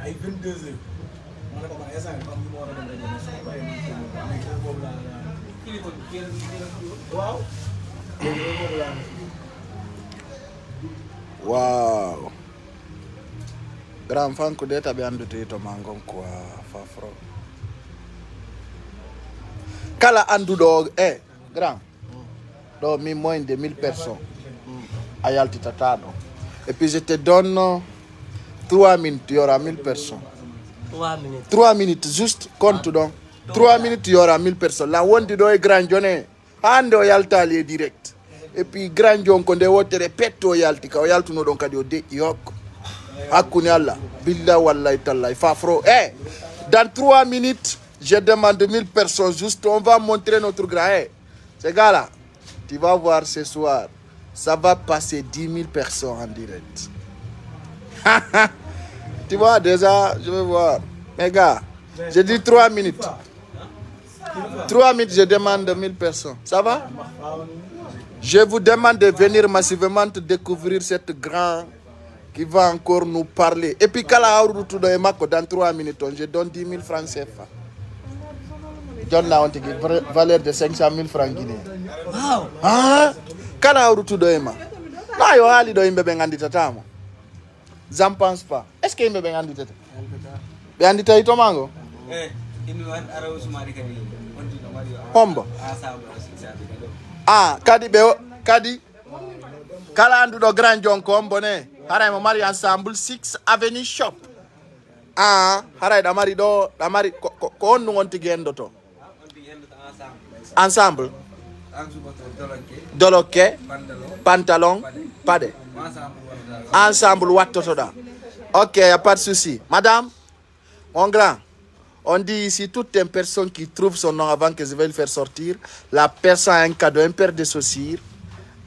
ay 22h ma ne ko man instant bi mu war a dem rek mais su ma bàyyee man mais heure boobu laa kii ko waaw heure boobu laa wow grand fanko deta be andude to mangon quoi fafro kala andudo grand do mi moins de 1000 personnes ayalti tatado et puis je te donne 3 minutes il y aura 1000 personnes 3 minutes juste compte donc 3 minutes il y aura 1000 personnes la wondi do e grand jone ando yaltali direct et puis grand jon ko de wotere petto yalti ka yaltuno don kadi o de yok hakuni alla billah wallahi tallahi fafro dans 3 minutes je demande 1000 personnes juste on va montrer notre grand ces gars là tu vas voir ce soir ça va passer 10 000 personnes en direct tu vois déjà je vais voir mes gars j'ai dit 3 minutes 3 minutes je demande 1000 personnes ça va. Je vous demande de venir massivement de découvrir cette grande qui va encore nous parler. Et puis, dans 3 minutes, je donne 10 000 francs CFA. Donne la valeur de 500 000 francs guinéens. Wow! Ah! Kala urutu doema. Na yo hali do imbe bengandi tatamo. J'en pense pas. Est-ce que imbe bengandi tata? Bengandi taito mango? Hombo. Ah, kadi be kadi kala andu do grand jonko ombone haray mo mari ensemble 6 avenue shop. Ah, haray da mari do da mari ko onnu ngonti gendoto. Ensemble. Doloke, pantalon, pade. Ensemble wattoto da. OK, y a pas de souci. Madame, mon grand, on dit ici, toute une personne qui trouve son nom avant que je vais le faire sortir, la personne a un cadeau, un paire de chaussures,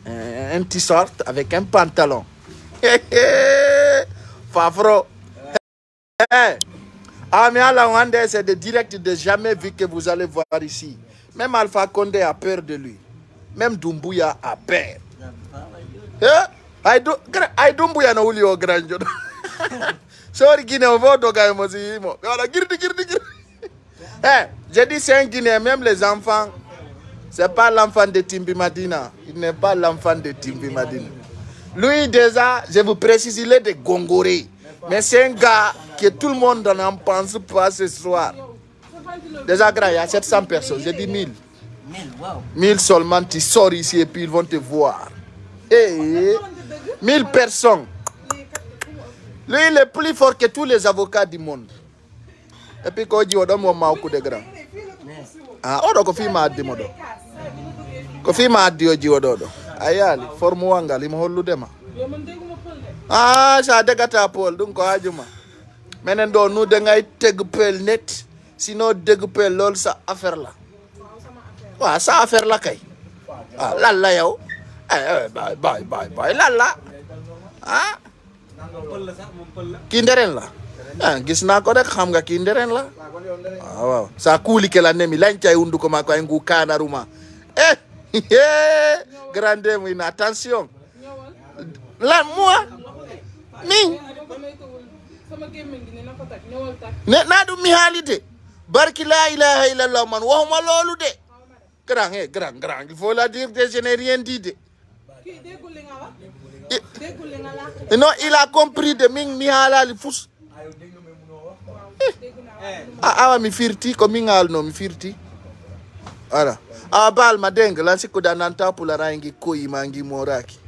un t-shirt avec un pantalon. Favro. C'est de direct de jamais vu que vous allez voir ici. Même Alpha Condé a peur de lui. Même Doumbouya a peur. Ay Doumbouya no uli o grand jodo. Sorry Guinée, on va au gars mo. J'ai dit c'est un Guinéen, même les enfants. C'est pas l'enfant de Timbi Madina. Il n'est pas l'enfant de Timbi Madina. Lui déjà, je vous précise, il est de Gongoré. Mais c'est un gars que tout le monde n'en pense pas ce soir. Déjà, il y a 700 personnes. J'ai dit 1000. 1000 seulement, tu sors ici et puis ils vont te voir. 1000 personnes. Lui, il est plus fort que tous les avocats du monde. Et puis, quand il dit, on a de grand. Ah, on a fait ma démodo. Kofi ma dio jiwododo. Ayali, formu wanga, lima hollu dema. Ah, ça dégata Paul, donc ajuma. Menen do nous de ngay teg pel net. Sinon deg pel lol sa affaire la. Wa sa affaire la kay. Ah, lalla yow. Bye. Lalla. Ah. Ki nderen la. Ah, gis na ko rek xam nga ki nderen la. Ah, waaw. Sa kuli ke la nemi lañ tay undu ko ma ko ngu kana ruma. Grande mouine, attention. Là, moi. Mi. Nadu mi halide. Barki la ilaha illallah man. Wahuma lolu de. Grand. Il faut la dire que je n'ai rien dit de. Non, il a compris de ming mi halali fous. Ah, mi firti, comme mingal no mi firti. Voilà. Ah, bal madeng, là c'est que dans nanta pour la rangi koi mangi moraki.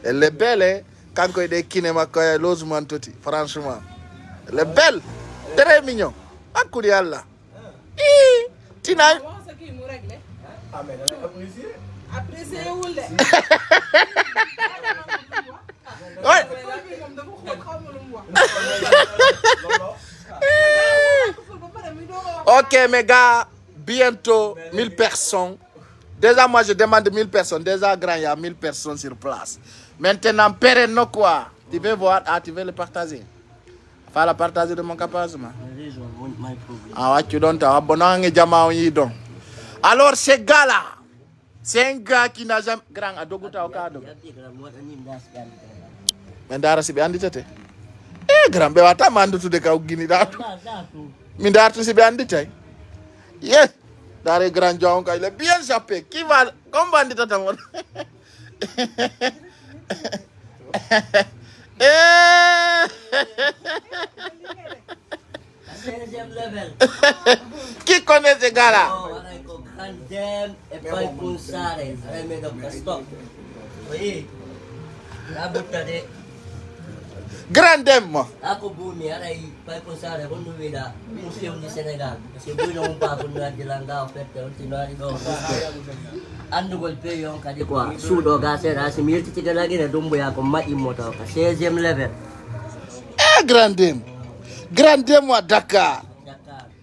Elle est belle, hein? Quand il est kinema koya lozman toti, franchement. Elle est belle, très mignon. Akuri Allah. Tina. Appréciez où le. Ok, mes gars. Bientôt 1000 personnes. Déjà, moi, je demande 1000 personnes. Déjà, grand, il y a 1000 personnes sur place. Maintenant, pérenne quoi? Tu veux voir? Ah, tu veux le partager? Faut la partager de mon capacement. Ah, ouais, tu donnes ta abonnant et jama y donc. Alors, ce gars-là, c'est un gars qui n'a jamais. Grand, à Dogouta au cas. Mais d'ara, c'est bien dit. grand ɓe wata mandutude kaw guini ɗatu mi dartu si ɓe andi tay ye dare grand jon ka il est bien jappé qui va comme banditata mon Deuxième level. Qui connaît ce gars-là? Grandem et poi pulsare, sarebbe da stop. Oui. La buttare. Grandem. Ako bumi arai poi pulsare quando veda un film di Senegal. Se voi non pa con la dilanga offerta continuare do. Ando col peyo ka di qua. Su do gase ra si milti tiga lagi na dumbo ya ko ma imoto ka 16e level. Grandem. Grandem à Dakar.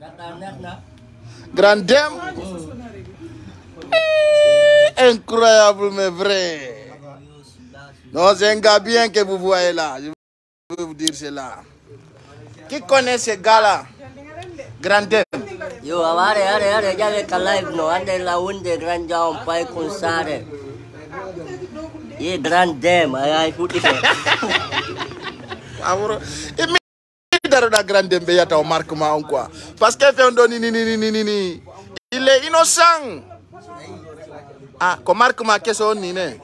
Dakar na. Grandem. Incroyable mais vrai. Non, c'est un gars bien que vous voyez là. Je vais vous dire cela. Qui connaît ce gars-là? Grandem. Yo, are, jale ka live no, ande la unde grand jam pai con sare. Ye Grandem, ay futi fe. Amuro. Daro da Grandem be yata o marquement quoi. Parce que fait on donne ni. Il est innocent. Ah, ko marquement keso ni ne.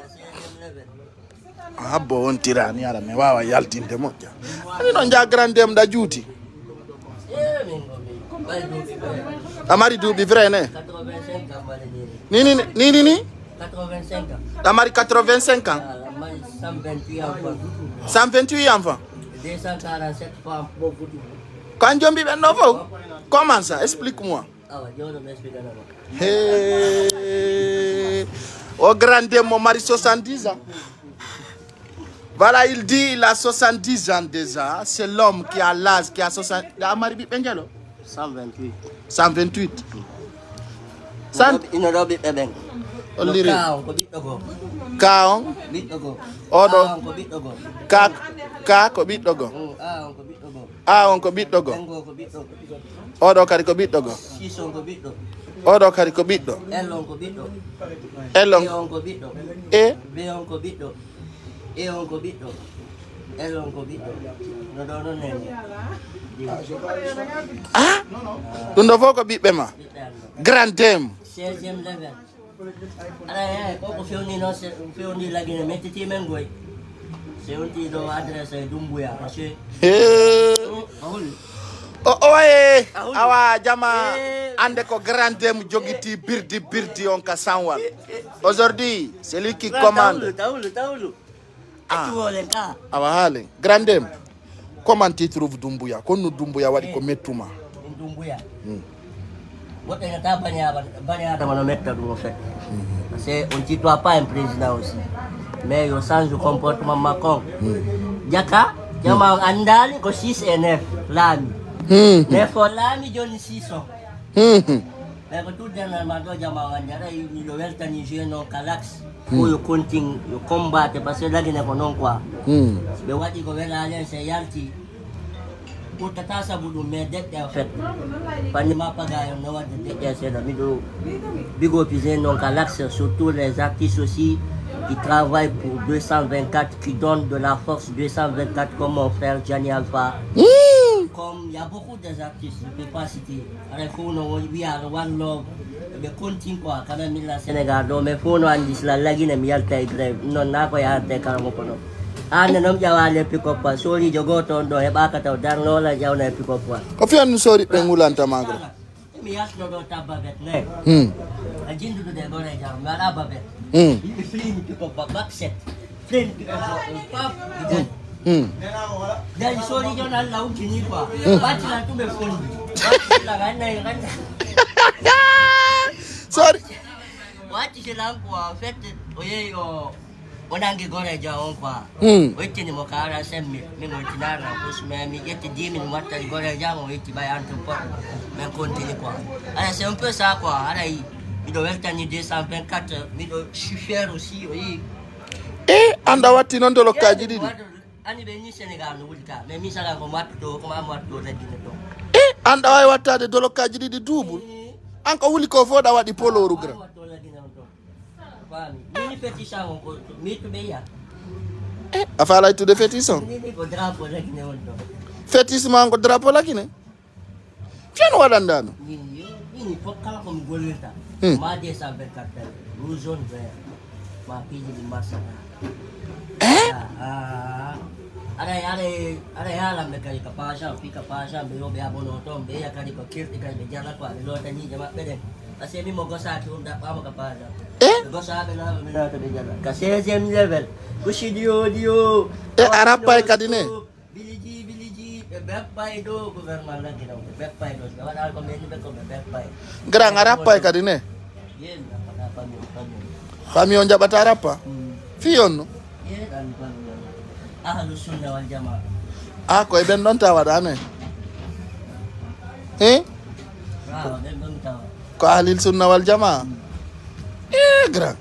Ah bon tirani ara me wawa yaltinde moja. Ani non ja Grandem da juuti. Amari dubi vrai ne? 85 ans bale Ni 85 ans. Amari 85 ans. 128 enfants. 128 enfants. 247 femmes pour vous. Quand Jombi ben novo. Comment ça? Explique-moi. Ah ouais, je ne m'explique pas. Hey. Au Grandem, mon mari 70 ans. Voilà, il dit il a 70 ans déjà. C'est l'homme qui a l'âge, qui a 60. Ah, Mari Bengelo 128. 128. Il ne robe pas bien. Oliri. Kaon, ko bitogo. Kaon. Bitogo. Odo. Ko bitogo. Ka ko bitogo. Ko bitogo. On ko bitogo. Tengo ko bitogo. Odo kari ko bitogo. Sison ko bitogo. Odo kari ko bitdo. Elon ko bitogo. Elon ko bitogo. e Beon ko bitogo. Eon ko bitogo. Elon ko bitogo. No ne. ah dundo foko bibbe ma Grandem 16e level. Ara ko fioni no se fioni lagi ne metti mengoy. Se unti do adresse dumbuya parce oye awa jama ande ko Grandem jogiti birdi on ka sanwal. Aujourd'hui c'est lui qui commande. Taulu. Awa hale Grandem. Comment tu trouves Dumbuya? Quand nous Dumbuya wadi ko metuma. Dumbuya. Wote ngata banya da mettre du fait. Parce qu'on ne tutoie pas un président aussi. Mais il change le comportement Macron. Jaka, jama andali ko 6 et 9 lami. Mais faut lami joni 600. Mais ko tout dernièrement do jama ngara ni lo welta ni jeune Calax. Pour yo continue yo combattre parce que là gine ko non quoi. Be wadi ko wela alliance yalti. Pour tata sa budu me dette en fait. Pani ma pagayo no wadi dette c'est da mido. Bigo pisé non Calax surtout les artistes aussi qui travaillent pour 224 qui donnent de la force 224 comme mon frère Gianni Alpha. Comme il y a beaucoup d'artistes, je ne peux pas citer. Alors, we are one love. Mais continue quoi, quand même, la Sénégal, mais il faut nous dire la lagine, mais il y a le grève. Non, n'a pas à te calmer. Ah, non, il y a le pick up. Sorry, je go to the back at the down low, il y a le pick up. Kofi an sorry pengulanta magro. Mais il y a no tababet, ne? A jindu de gore jam, mala babet. Il fling pick up back set. Fling pick up pap. Dari sorry John Allah ukini kwa. Bati la tume fundi. Bati la gana. Sorry. Wati sila kwa fete oye yo onange gore jaon kwa. Weti ni mokara semmi mingo tinara kusme mi yeti dimi wata gore jaon weti bay antu po. Men continue quoi. Alors c'est un peu ça quoi. Alors il doit être ni 224 mi do chiffre aussi oui. Anda wati non dolo kaji didi. Ani be ni Senegal no wulta mais mi sala ko matto ko ma matto la dina to anda way wattade dolo kaji didi double anko wuli ko foda wadi polo rugra fami ni petit sa ko mi to be ya afala itude fétiche Ini ko drapeau lagi ne wonto. fétiche man ko drapeau lakine fiano waɗandano Ini fok kala ko mi gollirta. Ma de sa be cartel. Rouge jaune vert. Ma piji di masa. Ada yala me kay kapasa, pika pasa, be obe abono to, be ya kadi ko kirti kay be jala ko, lo tani jama beden. Kasi mi mo gosa ki unda pa mo kapasa. Gosa be na me na to be jala. Kasi jem level. Kushi dio. arapay kadine Biliji, bepay do gouvernement lagi daw. Bepay do. Wala ko men be ko bepay. grand arapay kadine Yen apa fami on jaɓata arappa fiyon no Yen an pa. Ahlus sunna wal jamaa. koye ɓen ɗon tawaɗane Bravo, den dum taw. ko ahlil sunna wal jama grand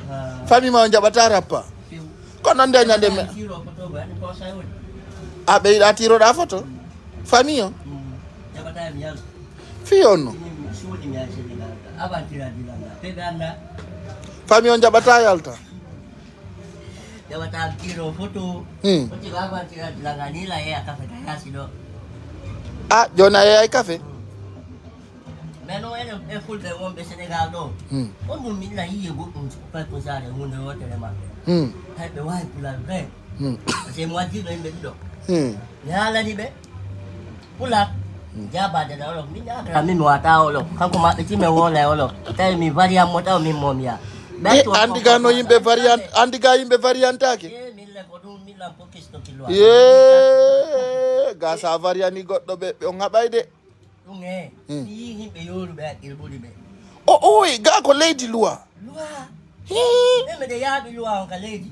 fami ma on jaɓata arappa kono nde ñande me Tiro photo ba ni ko say woni. ɓe yiɗa tiroɗa photo famille o Jabata mi yal. fiyon no Ni sudi mi yal sedi la. Avantira di la. Pe ganda. famille o jaɓata yalta Jabata tiro photo. Oti ba avantira di la ngani la ya ka fa ya sido. joni a yeyay café Meno e fulbe wonbe Senegal do. On dum mi la yiye goɗɗum pa ko sare hunde wotere ma. Hayɓe wawi pulal vrai. C'est moi dit no yimɓe ɗiɗo. Mi haalani ɓe pulat jabade na olof min yakra min mi wata olof kanko maɓɓe ti min wola e olof tawi mi variant mo taw min momiya andi ga no yimɓe variant andi ga yimɓe variantake min le ko ɗum min lam pokisto kilo ga sa variani goɗɗo ɓe on haɓay de ɗum e mi yi yimɓe yoruɓe haqqil ɓuuri ɓe oy ga ko leydi loi ɓe de yaaɓi loi on ka leydi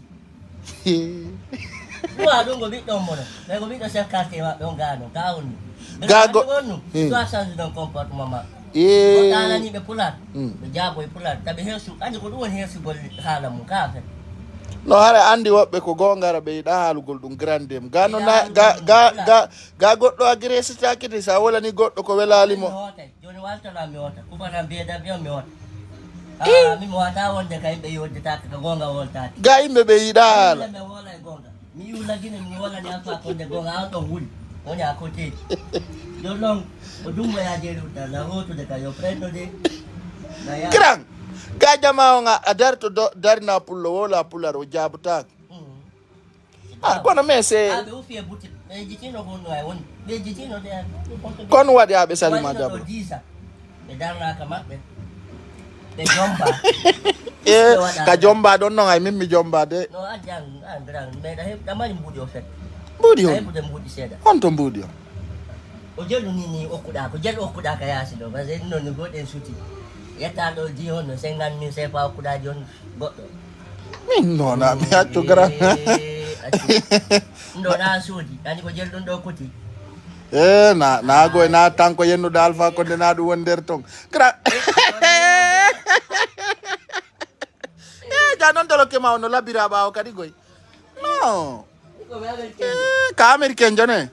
loi ɗum ko ɓiɗɗon mono ɓe ko ɓiɗɗo chef quartier maɓɓe on gano ka onni Gago. Gonu. Soit change d'un comportement ma. Dala be pulat. Be jabo e pulat. Tabe hersu andi ko don hersu bol hala mun ka fe. No hara andi wobbe ko gongara be da halugol dum grandem. Gano na ga goddo agresi takiti sa wala ni goddo ko welali mo. Joni walta la mi wota. Ku bana be da biyo mi wota. Mi mo wata wonde kay be yodde tak ka gonga wolta. Ga imbe be yidal. Mi wala e gonga. Mi yula gine mi wala ni afa ko de gonga auto wuli. Onya kote. Yo long odumba ya jeru da la hoto de kayo prendo de. Grand. Ga jama nga adarto darna pullo wala pularo jabutak. Kono mese. Abe ufi e buti. E jitino hono ay won. Be jitino de. Kono wadi abe salima jabu. Be darna ka mabbe. Be jomba. Ka jomba don no ay mimmi jomba de. No ajang andran me da heb damani mbudi o fet. Mbudi on. Ay mbudi seda. Honto mbudi on. O jelu nini okuda ko jelu okuda ka yasi do baze no ni goden suti. Yata do di on 50,000 sefa okuda jon goddo. Min no na mi accu gara. Ndo na sudi ani ko jelu do kuti. Na go na tanko yennu dal fa ko de na du won der tong. Gra. Ja non dolo ke ma no labira ba o kadi goy. No. Ka American jone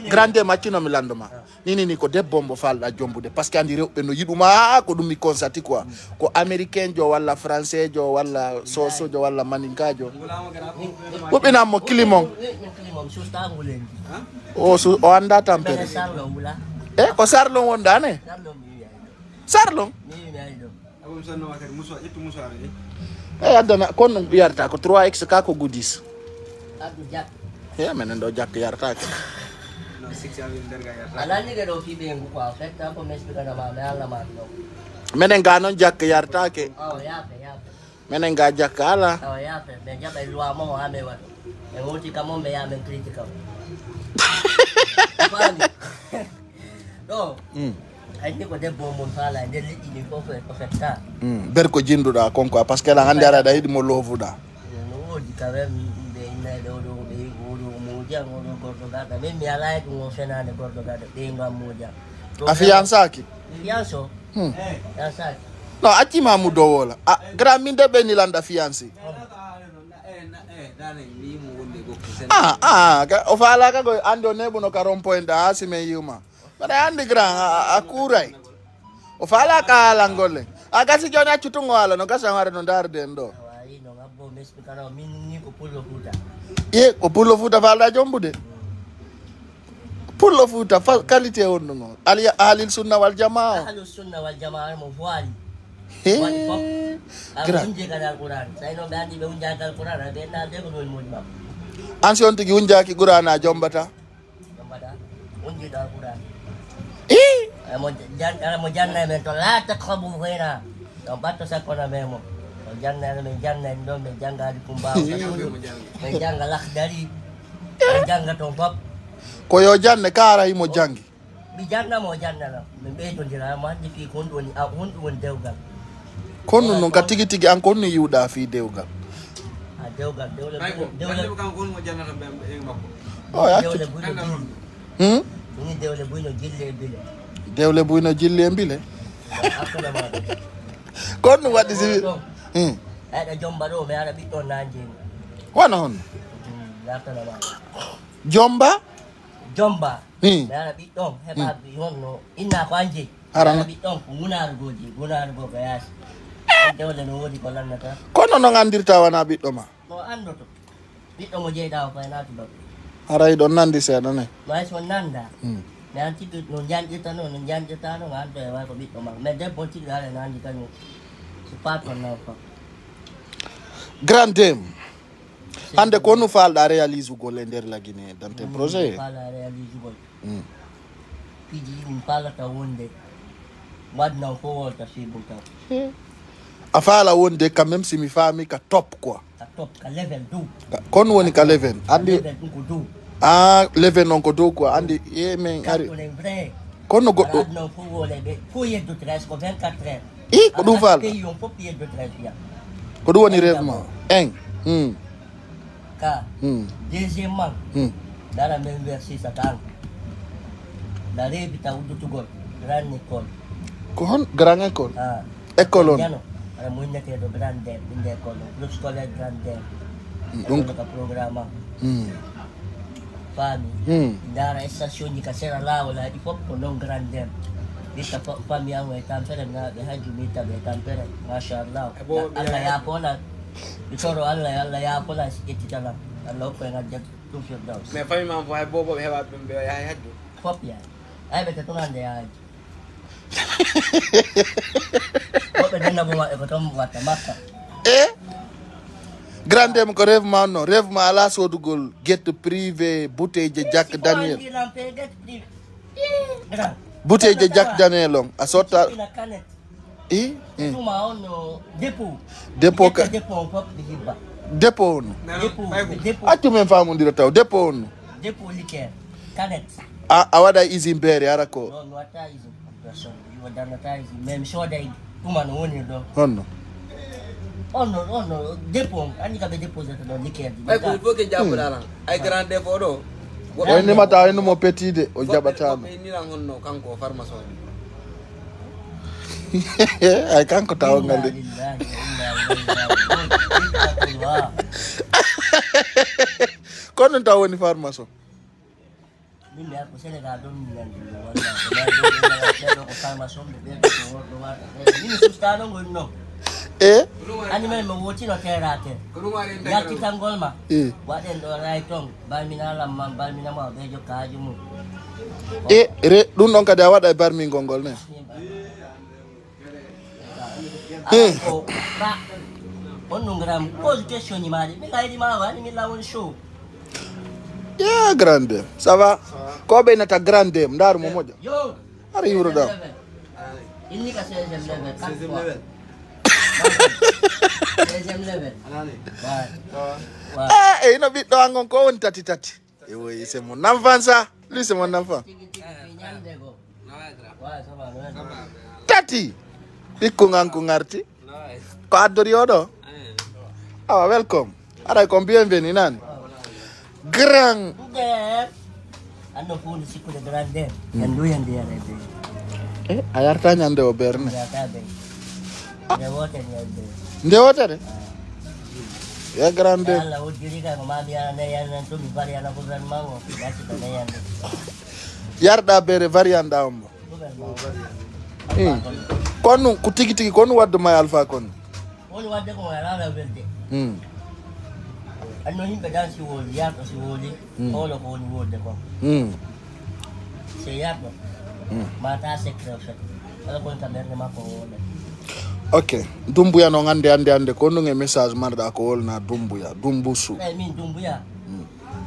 grande macchino mi landoma nini ko debbo mbo falda jombude parce que andi rewbe no yiduma ko dum mi consati quoi ko américain jo walla français jo walla soso jo walla maninkajo wobina mo kilimon o anda tampere ko sarlon wonda ne sarlon adana kon non biyarta ko 3x ka ko goodies menen do jak yarta ke alani ke do fi be ngu ko afekta ko mes bi kana ma ala ma no menen ga non jak yarta ke ya menen ga jak ala ya be jaba loi mo ha me wa e ngoti kamo me ya men critical do ay ni ko debbo mon fala de liddi ni ko afekta ber ko jinduda konko parce que la hande ara da hidi mo lovuda no wodi ka be do jango gordo gada be mi ala ko fenane gordo gada be ngam moja afiansaki fianso fiansaki no atti mamu do wola grand min de be ni landa fiansi o fala ka go ando nebo no karon point da asime yuma bara andi grand akurai o fala ka langole agasi jona chutungo ala no gasa ngare no darde ndo Ayi no ngabo mespi kana minni ko pullo futa. E ko pullo futa falda jombude. Pullo futa fa qualité on no. Ali alil sunna wal jamaa. Ahlus sunna wal jamaa mo voili. He. Gra. Unje kana Al-Quran. Sai no gandi be unja Al-Quran be na de ko no mo ba. Ansion tigi unjaki Qur'ana jombata. Jombata. Unje Al-Quran. Eh. Mo janna men to la taqrabu hina. Jombata sa kona memo. Jangan ndo me janga di kumbau me janga lakhdari me janga tombab Ko yo janne kara imo jangi. bi janna mo janna la me be to dira ma di fi kon woni a hon won dewgal Kono non ka tigi tigi an konni yuda fi dewgal. a dewgal dewle kan kon mo janna be makko. Oh ya. dewle buno ni dewle buno jille bile Dewle buyno jille mbile. akula ma Kono wadi si. ada jomba do me ada bito nanje Wana hon. ya kana ma Jomba? jomba Hmm. me ada bito heba bi honno inna ko anje Arana. bito ko gunar go gayas dewle no wodi ko lannata Kono no ngandirta wana biddo ma. no ando to bito mo jeeda ko na to Haray don nandi seda ne. mai so nanda me anti no janjita no ando e wa ko bito ma me de bonti dale nandi kanu supato na ko Grand Dame. Hande ko nu falda réalise gol nder la Guinée dans tes projets. Fala réalise gol. Piji min pala ta wonde. Wadna ko wota fi bunta. Afala wonde quand même si mi fami ka top quoi. Ka top ka level 2. Kon woni ka 11. Andi Level 2 ko 2. ah 11 non ko do quoi andi e men ari. Ko le vrai. Kono goddo. Wadna ko wole be. Ko yeddo 13 ko 24 heures. Ko dum falda. Ke yon pop yeddo 13 ya. Ko do woni rêvement. Ka. Deuxièmement. Dara men versi satan. La rebita udutu gol. Grande école. Ko hon grand école. Ah. École on. Yano. Ara mo inete do grande inde école. Groupe scolaire grande. Donc ka programa. Fami. Dara station di kasera la wala di pop ko non grande. Dita po fami ang way tampere na be haju mita be tampere. Mashallah. Allah ya pona. Itoro Allah ya pona iti tala. Allah ko ngajak tu firdaus. Me fami man fo bobo heba be ya haddu. Pop ya. Ay be tunan de ya. Pop be na bo ko tom wata makka. Grand Dame ko rêvement non rêvement ala sodugol get privé bouteille de Jack Daniel. Bouteille de Jack Daniel on a sorta Tuma ono dépôt ka dépôt pop di hibba. dépôt on Dépôt atu men famu ndira taw dépôt on dépôt liqueur canet. a wada easy mbere ara ko No no ata izi person you wadana ta izi mem shoda tuma no woni do. honno Ono dépôt ani ka be dépôt zata do liqueur di. Ay ko il faut que jabbu dala. Ay grand défaut do. o ni mata en mo petit de o jabata Ni lan honno kanko pharmacien. ay kanko taw ngalde kono taw woni formation Min ya ko Sénégal don mi landi wala ko formation be ko do wa ni susta no no ani men mo woti no terate ya kitangol ma waden do ray tong balmina lam man balmina ma be jo kaaju mu re dum non kadi a wada e barmi gongol ne ko ra on ngram pose question ni ma mi kay di ma wa ni mi lawon show ya Grand Dame ça va ko be nata Grand Dame ndar mo moja yo ara yuro da ini ka 16e level ino ɓiɗɗo angon ko woni tati woyi c'est mon enfant ça lui c'est mon enfant tati ɓikku nganku ngarti ko addori oɗo awa welcome aɗa ko bienvenu nani grand anno fu ni sikkude Grand Dame en du yande yarede a yarta ñande o berne yata be de wote yande nde wotere ya Grand Dame Allah wodiri ka mami ana yande to mi bari ana gouvernement o dati to ne yande yarɗa bere variant ɗa ombo kono ko tigi tigi kono wadde ma alpha kono Only what they go around a bit. I know him, but dance you will, yap as you will, all of one word the come. Say yap, Mata sector. I want to learn them up all. Okay, Dumbuya no ande kono nge message marda ko wol na Dumbuya, Dumbusu. I mean Dumbuya.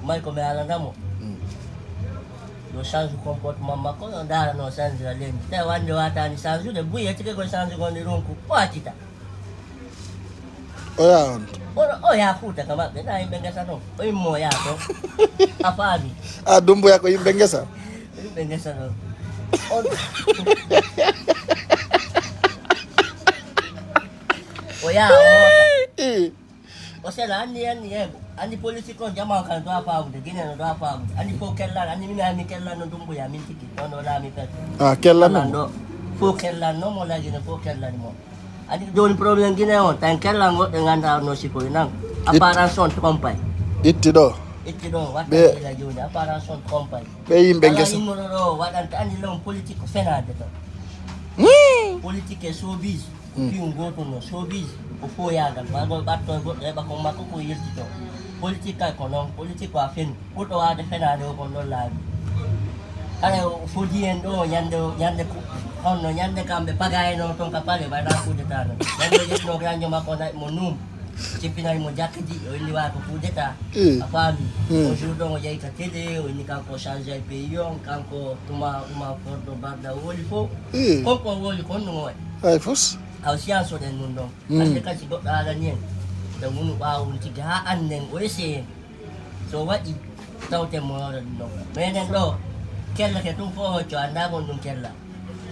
Michael Melanamo. No change de comportement makon ndara no change la lemi. Te wande wata ni change de buya tike ko change ko ni ronku. Patita. Oya. Oya futa kama na imbengesa no. Oi moya to. Afami. Dumbuya ko imbengesa. Imbengesa no. Oya. O sea, ani politiko jama kan to afa de gine no do afa ani fo kella ani mi kella no Dumbuya min tiki no la mi pet kella no fo kella no mo la gine fo kella ni mo ani do problem gine on tan kella ngo nganda no sipo nang apparation company itti do wata la joni apparation company be yimbe ngesa no wata ani lon politiko fenade to politique showbiz fi ngoto no showbiz o fo yagal bago batto go e ba ko makko ko yirtito politika ko non politiko afen ko to wade fenade ko non laabi ale fo dien do nyande ko onno nyande kambe pagaye no ton kapale ba da ku deta no nyande yetno granjo makko na mo num cipinari mo jakidi o ni wa ko deta afami o judo mo jay ka tede o ni ka ko changer peyon kan ko tuma fordo barda woli fo ko woli ko no ay fus au siaso den nundo ande ka sigo ala nyen da munu ba un tiga annen o ese so wadi tawte mo no menen do kella ke tum fo cho anda gon dum kella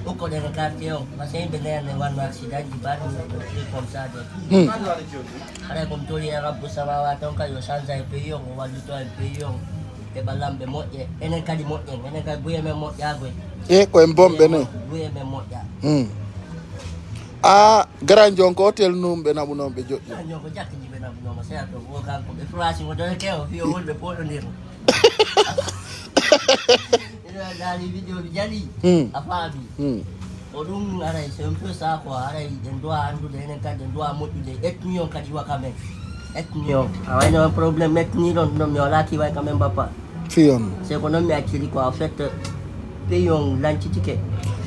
o ko den kartio masai benen wan accident di badu kom sa de ara kom toli ya rabbu samawati on ka yo sanza peyo o wadi to peyo e balambe mo e enen kadi mo enen ka buye me mo ya gwe ko mbombe no buye me mo ya Grand Jonko hotel numbe na buno be joddi. Jonko jakki jibe na buno saya to wo kan ko be frasi mo dole ke o fi o wolbe podo ndir. Ina dali video bi jali. Afabi. O dum ara se un peu sa ko ara den do andu de nen ka den do modu de etnion kadi wa kamen. Etnion. Awai no problem etni don no mi ola ki wa kamen papa. Fion. Se ko no mi akili ko en fait peyon lanchitike.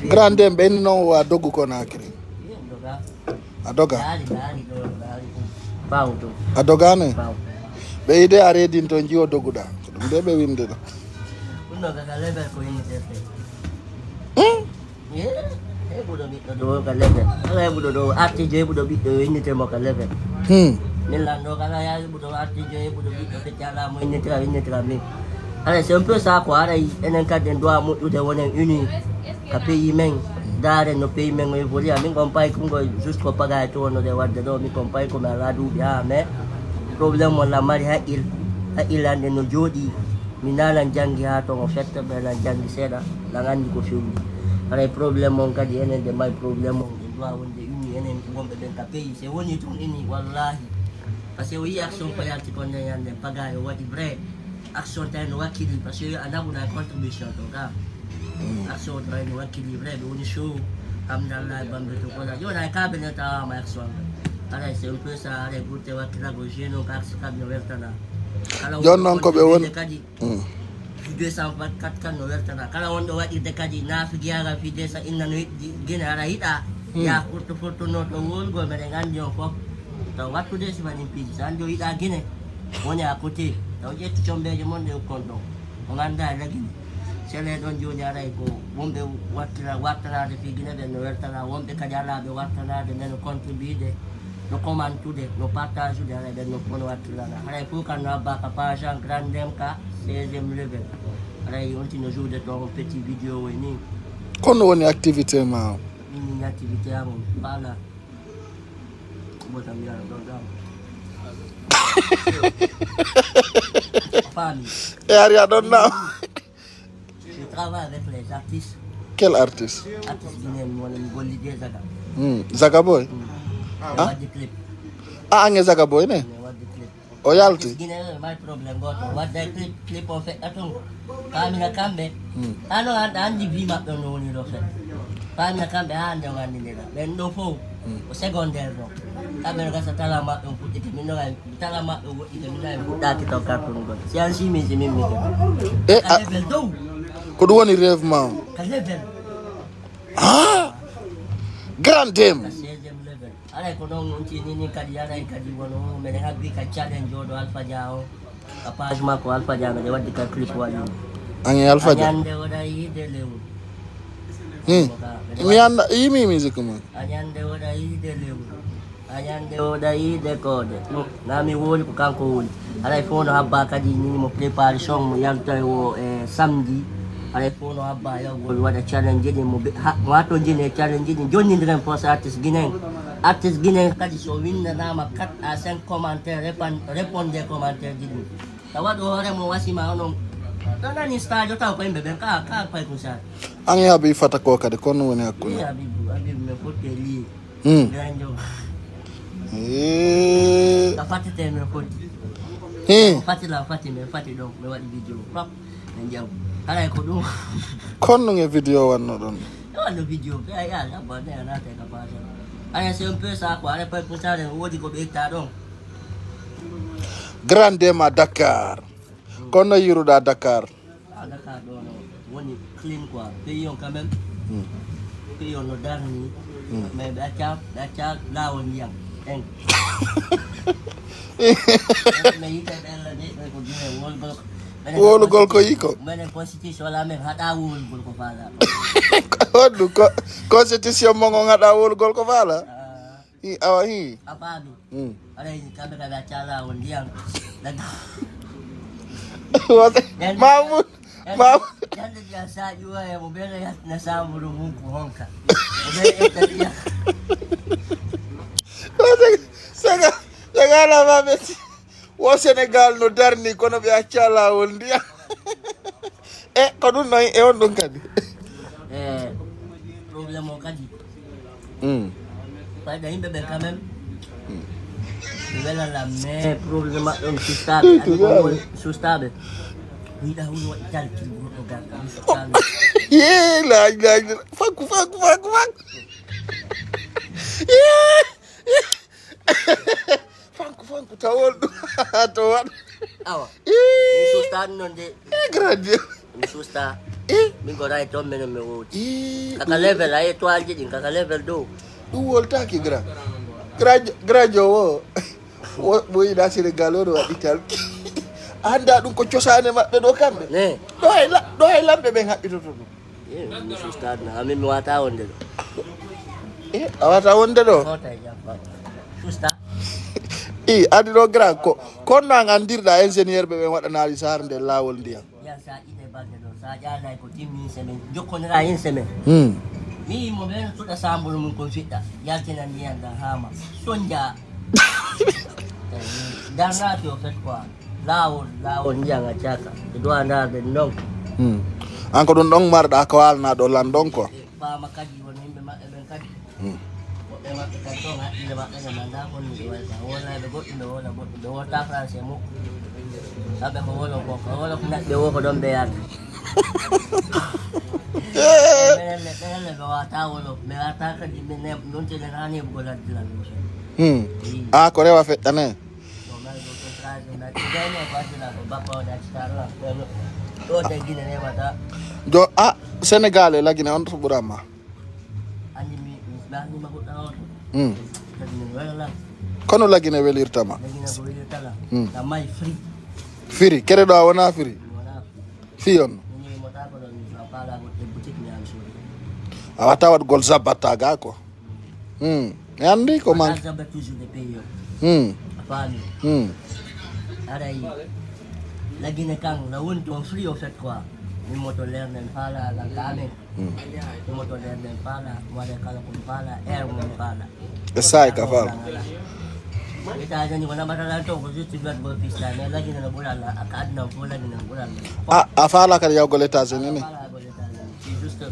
Grande ben no wa dogu ko na akiri. Adoga Pauto Adogane be ide aredi to njiwo doguda dum de be winde do uno ka level ko ni tefe e budo mi do ka level ala budo do atti je budo bi do ni te mo ka level nellando kala ya budo atti je budo bi te jala mo ni te mi ala c'est un peu ça quoi ala enen ka den do mo de wonen uni ka pays men dare no pays men evolui mi compay ko juste ko paga to no de wadde do mi compay ko ma radu ya me problem wala mari ha ilande no jodi mi nalan jangi ha to fetta be la jangi seda la ngandi ko fiumi ara problem mon kadi enen de my problem on do wonde uni enen wonbe ben ka pays se woni ton ini wallahi parce que wi action ko yalti ko nyande paga yo wadi vrai action tan wakili parce que anabu na contribution to ga action try no wakili vrai do ni show amdallah bambe to ko yo na ka ben ta ma action ala c'est un peu ça les boute wakila go jeno ka ska bi wertana John non ko be won 224 kan no wertana kala wondo wadi de kadi na figiara fi desa inna no gena ara hita ya foto no to wol go mere ngandi on fop to wattu de si mani pi sanjo hita gene woni akote to je to chombe je monde kondo o nganda lagi sele don joni ara ko wonbe wattana de fi gene de no wertana wonbe kadi ala be wattana de men contribuer no commentude no partage de ala de no kono wattana ara ko kan na ba ka page grandem ka 16e level ara yonti no jour de ton petit vidéo ni kono woni activité ma ni activité amo bala bota mi ara don dam famille e aria don now je travaille avec les artistes. Quel artiste? Artiste guinéen mo la golli de Zaga. Zaga boy. Wadi clip. Ange Zaga boy ne? Wadi clip. O yalti. Guinéen my problem goto. Wadi clip on fait aton. Kamina kambe. Ano andi vi ma no ni do fait. Kamina kambe andi ngani de la. Ben do fo. O secondaire no. Tabe ka sa talama yung puti kami no ay talama yung puti kami na yung dati to cartoon ko. Si Ansi mi si Mimi. Level do. Ko do woni rêve ma. Ka level. Ah! Grand dem. Ka level. Ala ko no unti ni kadi ala kadi wono me ha bi ka challenge do alpha jao. Kapag ma ko alpha jao de wadi ka clip wali. Angi alpha jao. Anyande oda ide lewu. Mi anda imi music mo. Anyande oda ide lewu. Anyande oda ide kode. Nami woli ko kanko woli. Ala fono habba kadi ni mo préparation mo yalta wo samedi. Ala fono habba ya wol wada challenge ni mo wato jine challenge ni jonni ndren post artist ginen. Artist ginen kadi so winna nama 4 à 5 commentaires répondre des commentaires jini. Tawado hore mo wasima ono. Tana ni stadio taw ko imbe ben ka pa ko sa. Angi abi fata ko kadi kono woni hakuna. Ya abi me fotte li. Ganjo. Kapati te me fotte. Fati donc me wadi video prop njaw. Ala ko do. Kono nge video wanno don. No video ya ba ne na te ka pa. Aya c'est un peu ça quoi, ala pa ko sa de wodi ko be ta don. Grand dem à Dakar. Kono yiruda Dakar. Dakar do no woni clean quoi. Pays on quand même. Pays on no darni. Mais dacha la woni yang. Wolu gol ko yiko. Menen constitution la men hada wolu gol ko fala. Odu ko constitution mo ngada wolu gol ko fala. Awa hi. Apa du? Ada ini kabe kada cala won diang. Mahmud. Yan dia sa jua ya mobile ya na sambu mungu honka. Mobile dia. Jaga la mabeti. Wo Senegal no darni kono be achala won dia. Kono noy on don kadi. Problem mo kadi. Pada himbe ben quand même. Bela la me problem on sustabe. Ni dah ulo ital kibu ko gan. La faku. Fanku tawol to wan. Awa. Sustan non de. Gradio. Susta. Mi gorai to men me woti. Kaka level ay to alji din kaka level do. Du wolta ki gradio wo boy da Senegal do wadi talki. Anda dum ko ciosane mabbe do kambe. Ne. Do hay lambe be ngabbi to. Mi susta na ami mi wata wonde do. Awata wonde do. Kota jamba. Susta. Adi do grand ko kono ngandirda ingénieur be wadana ali sar de lawol ndiyam. Ya sa ide bagde do sa jala ko timmi semen jokkonira yin semen. Mi mo ben tuda sambulu mun ko fitta yaltina ndiyan da hama sonja. Dan na to fet quoi. Lawol njanga chaka. Do anda de ndong. Anko don dong marda ko walna do landong ko. Ba makadi won himbe ma ben kadi. Ewa kantonga ile makanya mandako ni wala wala do wata France mo sabe ko wala kuna de wo ko don be yar le do wata wala me ata ka di me non te na ni ko la dilan ko rewa fetane do na do ko traje na dene ko dila ko ba ko da stara do te gine ne mata do Senegal la gine on to burama Ni makut tahu. Kono lagi ne welirtama. Namai free. Free, kere do wona free. Fion. Ni mota ko don apala ko boutique ni am suri. Awata wat gol zabata ga ko. Yandi ko man. Zabata toujours de payer. Apani. Arai. Lagi ne kang la won free of fait quoi. Ni moto lernen pala la kame. Ni moto lernen pala, wale kala kun pala, mo pala. Esai ka fal. Kita aja ni wala matala to ko justi blood go pista me lagi na bulala akad na bulala na bulala. Afala ka yaw gol États-Unis ni. Justo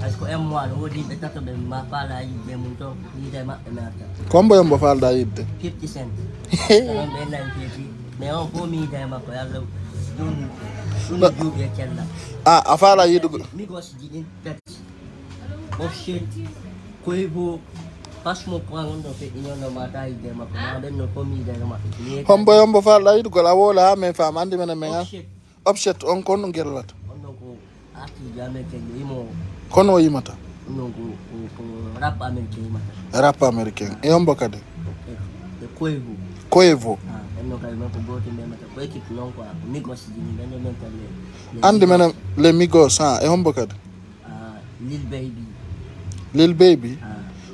asko M1 wodi betato be ma pala yi be munto ni dai ma emerta. Kombo yombo fal da yidde. 50 cent. Be na fiti. Me on ko mi dai ma ko yalla afala yidu mi gos jidin tat of shit koibo pas mo prang no fe ino no mata ide ma ko ben no komi de ma hombo falla yidu ko la wola men fam andi men men offset on kon ngellat on ko ati jame ke imo kono yimata no ko rap americain mata rap americain e hombo kade de Koevo no kay ma ko bote me mata ko ekip non ko Migos dini ben men tale andi men le Migos e hombo kade Lil Baby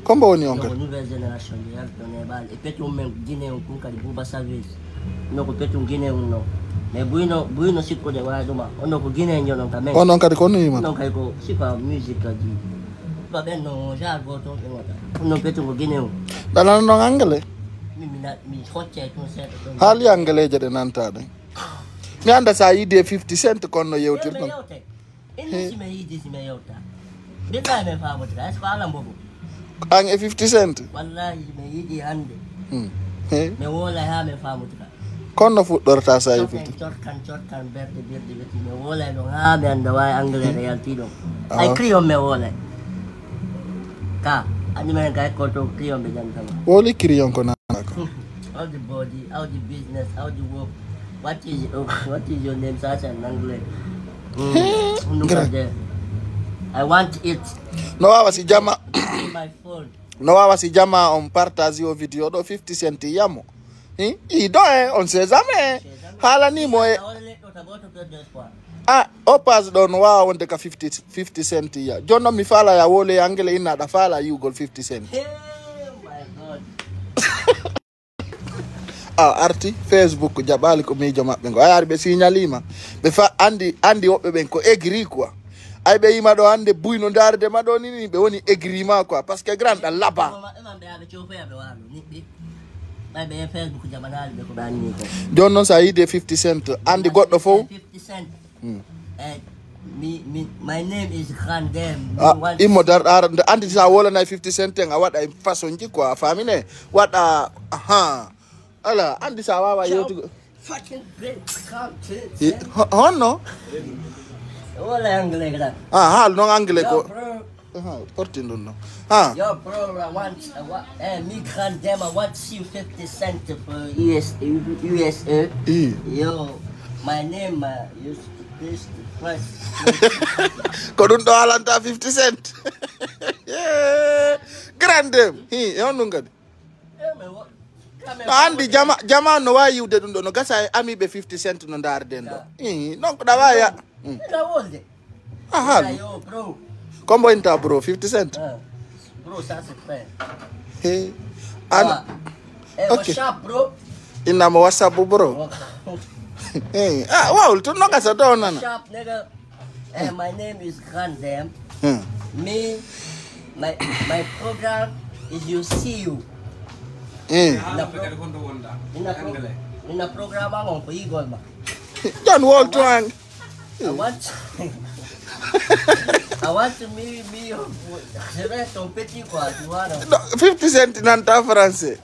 kombo woni on kade nouvelle génération de yal to ne bal e petu men Guinée on kun kadi buba savage no ko petu Guinée no mais buino sikko de wa duma on ko Guinée nyono kamen on kadi ko ni non kay ko sipa musique kadi ba ben no jar goto e wata on petu ko Guinée o dala no angale mi hocce to set hali angaleje de nantade mi anda sa yide 50 cent konno yewtir non en si me yide si me yewta billahi me faamo tra es faala mbobo ang e 50 cent wallahi me yidi hande me wola ha me faamo tra konno fuddorta sa yi 50 corkan berde beti me wola no ha me anda way anglais reality do ay kriyo me wola ka ani men kay ko to kriyo be jantama woli kriyon ko na how the body, how the business, how the work. What is your name, such an English? I want it. No wawa si jama. My phone. No wawa si jama on partage o video do 50 cent yamo. Do on sait jamais. Hala ni mo opas don wa on de ka 50 cent ya. Jono mi fala ya wole angele ina da fala you go 50 cent. Oh my god. Arti Facebook jabali ko mijo mabbe go ayar be signalima be fa andi wobbe ben ko egri quoi ay be yima do hande buyno darde ma do ni be woni egri ma quoi parce que grand laba be Facebook jabanal be ko bani ko don non sa yide 50 cent andi goddo fo 50 cent my name is Grandem imo dar andi sa wola na 50 cent nga wada façon ji quoi famine wada ala andi sa wawa yewtugo fucking great honno wala anglais gra hal no anglais ko porti ndunno yo bro I want me Grandem I want you 50 cent for USA yo my name is this price ko dun do alanta 50 cent Grandem honno ngadi andi jama no wa yiwde dum do no gasa ami be 50 cent no ndar den do non ko da waya la wolde yo bro combo inta bro 50 cent bro ça c'est fait okay WhatsApp bro ina mo WhatsApp bro wow to no gasa do nana WhatsApp nigga my name is Grandem me my program is you see you ina programa ngon ko igol ma John Walton I want to me je vais ton petit quoi tu vois 50 cent nanta français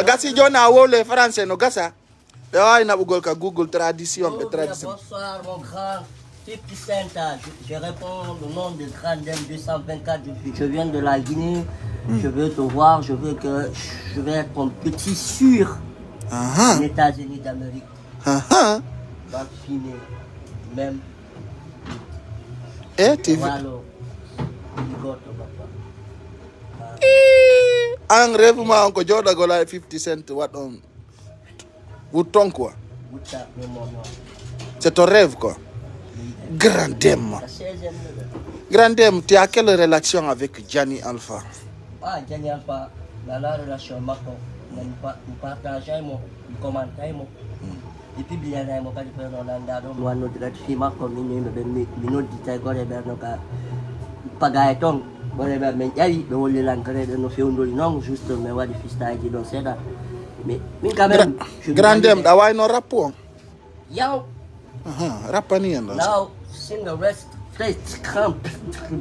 gasi jona wole français no gasa ay na bugol ka Google tradition be tradition bonsoir mon grand 50 cent je réponds au nom de Grandem 224 je viens de la Guinée. Je veux te voir, je vais être ton petit sûr des États-Unis d'Amérique. Va finir même. Et tu vois un rêve ma ko joda go la 50 cent what on Wouton quoi. C'est ton rêve quoi. Grandem. Grandem, tu as quelle relation avec Gianni Alpha? Gianni Alpha, la relation marquante. Nous partageons, nous commentons. Et puis bien, nous pas de faire dans l'andado. Nous nous gratifions marquant nous dit que nous pagaton. Mais il y a eu l'engrais de nos filles non juste mais what if style donc c'est là. Mais quand même Grandem, da why no rapo? Yo. Rapani and now sing the rest face cramp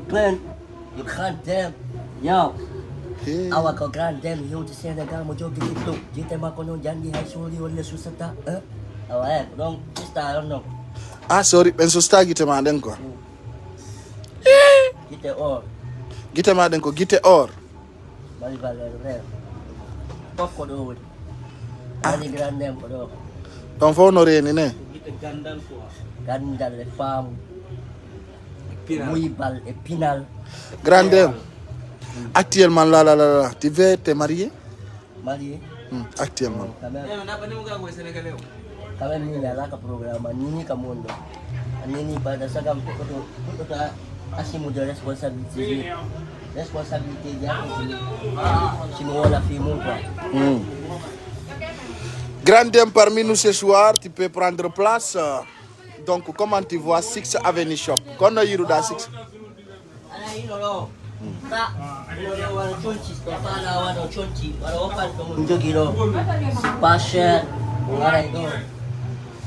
plan you Grandem. Yo. Awa ko Grandem yo di Senegal mo jogi dito. Dito ma ko no Gianni hay soli wala susata. Awa donc style no. Sorry, penso sta gite ma den ko. Gite or. Gite ma den ko gite or. Mali valeur frère. Pop ko do woni. Ani grandem ko do. Ton fo no reni ne. Gandal les femmes. Muy bal et pinal. Grandem. Actuellement là, tu veux te marier? Marié. Actuellement. Quand même ni la ka programa ni ka mundo. Ani pada sagam ko to asimu de responsabilité. Responsabilité dia. Si nous la fille quoi. Grandem parmi nous ce soir, tu peux prendre place. Donc comment tu vois 6 Avenue Shop? Quand on y a 6. Pas cher,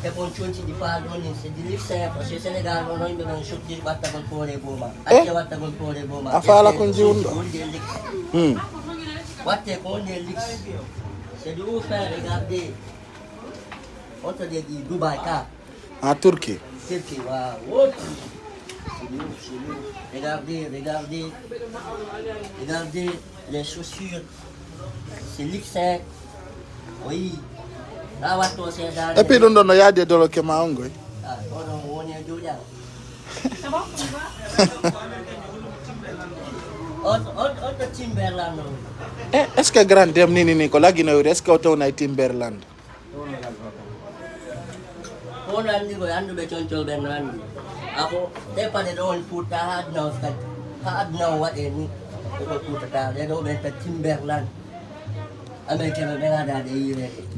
c'est pour chonchi di fa doni c'est du luxe parce que Sénégal on a une bonne shop di batta con pole boma atti batta con pole boma afala con giundo watte con des luxe c'est du faire regarder on te dit Dubaï car en Turquie waouh regardez les chaussures c'est luxe oui. Et puis non il y a des dollars que maongo. Timberland. Est-ce que Grandem ni ko lagi na est-ce que auto na Timberland? On a ni ko andu be chonchol ben andi. Ako te pa de don futa hard now what any ko futa ta de do be Timberland.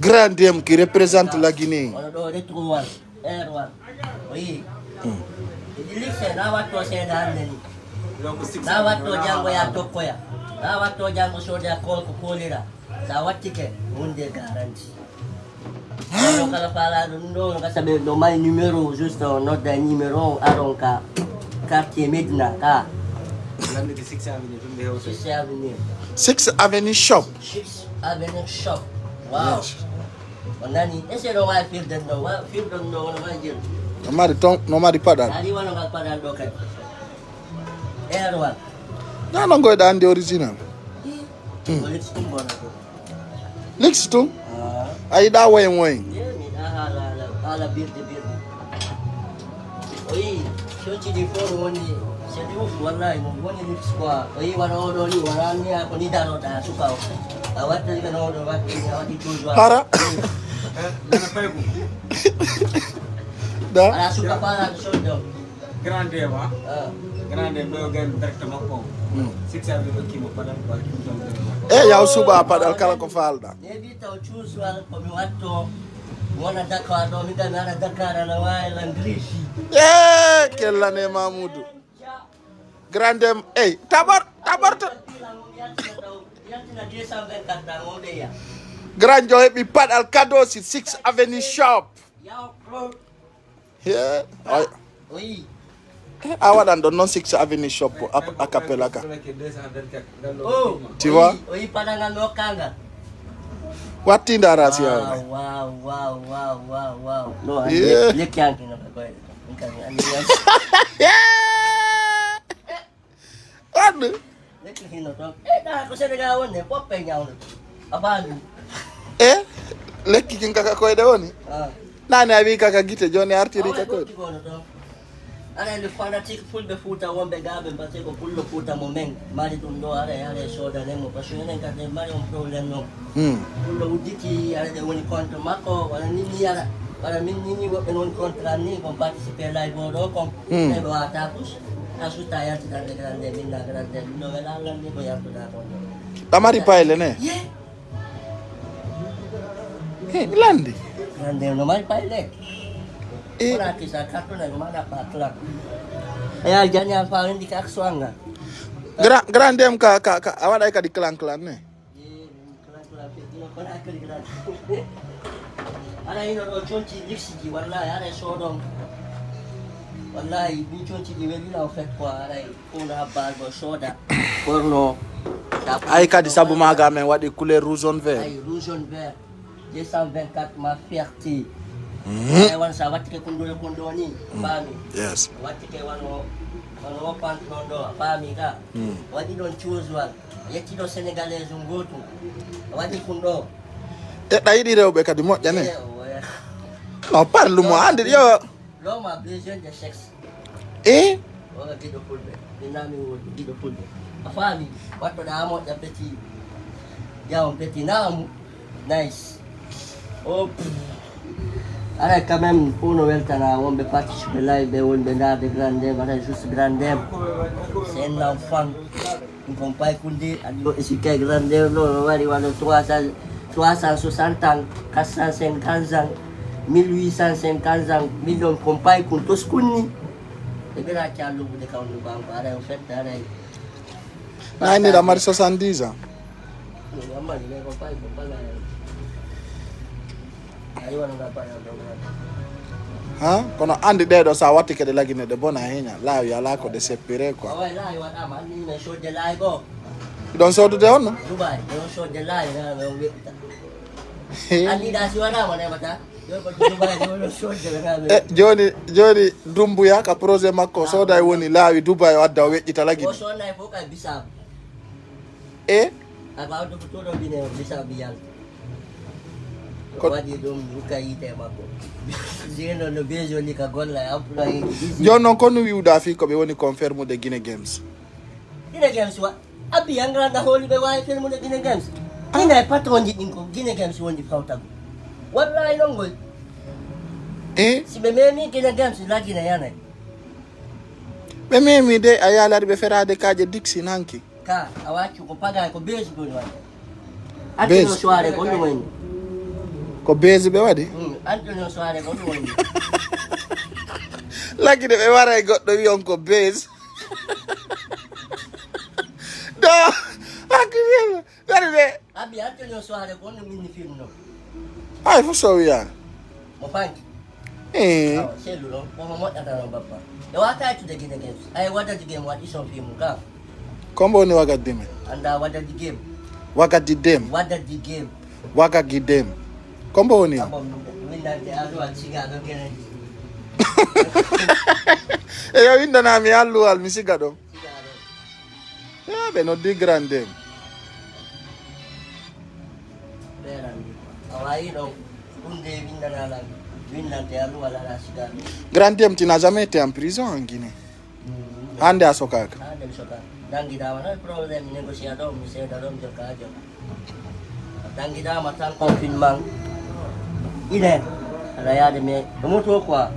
Grandem qui représente la Guinée. Oui. Six Avenue Shop. Avenue Shop. Wow. Onani, ese no va feel den no, feel den no no vai no mari padal. Ali wana ga padal do kan. Erwa. Na no go dan the original. Lixton. Ai da wen. Ni da hala birde. Oi, shochi di foro woni. Serius wallahi mo woni lips kwa. Oi wana odoli wana ni ako ni daro da suka. Awat dari kan order awat itu jual. Para. Da. Ala suka para sodo. Grande wa. Grande do gan direct mako. 6 avenue kimo padal kwa kimo. Ya usuba padal kala ko falda. Devi tau choose wal ko mi watto. Wana Dakar do mi ga na Dakar na wa langlishi. Kella ne Mamoudou. Grandem, tabar. Grand Joe heɓi paɗal cadeau sur 6 Avenue Shop. A waɗan ɗon noon 6 Avenue Shop a Capella ka. Tu vois? Watti ndara si yaw. Waɗu. Lekki kin kaka koyde woni nane a wi kaka gite joni artiri ka koyde ana le fanatique fulɓe fuuta wonɓe gaɓe parce que pullo fuuta mo men mari ɗum ɗo ara sodanemo par ce que enen kadi mari on probléme noon pullo udditi arade woni contre makko wala nini ara wala min nini woɓɓe noon contrat ni kon participer live o ɗo kon eɓe wata tous a sutta yaltitande grande minna grande no welalal ni ko yartuɗa kon ɗamari payle ne landi grande no mari payle ora kisa kartuna no mana patla ya janya fa indi ka swanga grandem ka awada ka di clan ne ana ino do chonchi lixi wallahi ana sodom wallahi bi chonchi di weli la fait quoi ana kuna balbo soda porno ay kadi sabu maga men wadi couleur rouge jaune vert ay rouge jaune vert 224 ma fierté Wan sa watike kundo ni fami. Yes. Watike wano pan nondo fami ka. Wadi don choose one. Yeti do Senegalese ngotu. Wadi kundo. E da yidi rewbe kadi mo jane. No parle mo ande yo. L'homme a besoin de sexe. Wala kido pulbe. Dinami wo kido pulbe. Afami wato da amo da petit. Ya un petit namu. Nice. Oh. Alors quand même pour Noël on peut participer live on peut dar de grandem, juste grandem. C'est un enfant. Ils ne vont pas écouter. Et si quel grandem, on va aller voir 360 ans, 450 ans, 1850 ans, millions de compagnies qu'on tous connaît. Et bien là, tu as le bout de quand on va en fait, il est à 70 ans. Hein? Kono andi dedo sa wati ke de lagine de bona henya la ya la ko de sepere quoi. Ouais là il va ama ni na show de live go. Don so de on? Dubai, don show de live na we. Andi da si wana mana mata. Yo ko Dubai don show de na. Joni dumbu ya ka projet makko so dai woni lawi Dubai wadda wejita lagine. Ko so nay fo ka bisab. Aba do to do bine bisab yal. Wadi dom buka ite mako. Zeno no bezo ni ka golla employé. Jono kono wiuda fi ko be woni confirme de Guinea Games. Guinea Games wa abi angra da holi be wa film de Guinea Games. Ina patron di ko Guinea Games woni fauta. Wallahi longol. Si be memi Guinea Games la Guinea yana. Be memi de ayala be ferade kaje dixi nanki. Ka awachu ko paga ko bezo ko wa. Atino soare ko no woni. Ko bezi be wadi Antonio soare ko woni lagi de be wara goddo wi on ko bezi do akiri de abi Antonio soare ko no mini film no ay fo so ya mo fanki selu lo mo tata no baba e wata to the Guinea Games ay wada the game wadi son film ka kombo ni waga dime anda wada the game waga di dem wada the game waga gidem kombo woni e yo winda na mi allu al mi siga do ya be no di grande awai no unde winda na la winda te allu ala la siga grande tu n'as jamais été en prison en Guinée ande asokaka ande soka dangi da wana problem negociador mi se da rom joka jo dangi da matan confinement ine raya de me moto quoi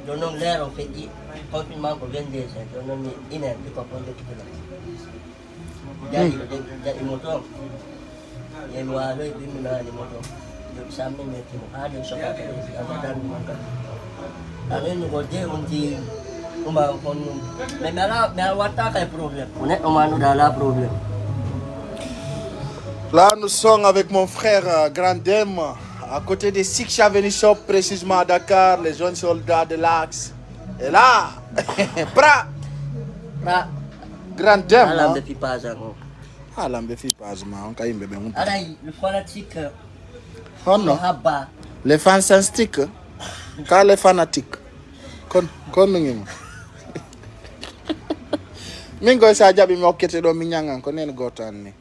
donon lero fedi confinement ko 22 c'est donon mi ine de ko ponde kitela jadi de moto ye wa le bi mi na ni moto yo samme me ti mo ade so ka dan man ka ane ni ko de unti uma kon me mala wata ka problème on est on a la problème. Là nous sommes avec mon frère Grandem à côté des Six Avenue Shop, précisément à Dakar, les jeunes soldats de l'Axe. Et là, pra Grandem. Alam de Pipazango. Alam de Pipazango. On a une Aray, le fanatique. Oh non. Haba. Les fantastiques. Quand les fanatiques. Kon ngim. Mingo sa jabi mo kete do minyanga ko nen gotan ni.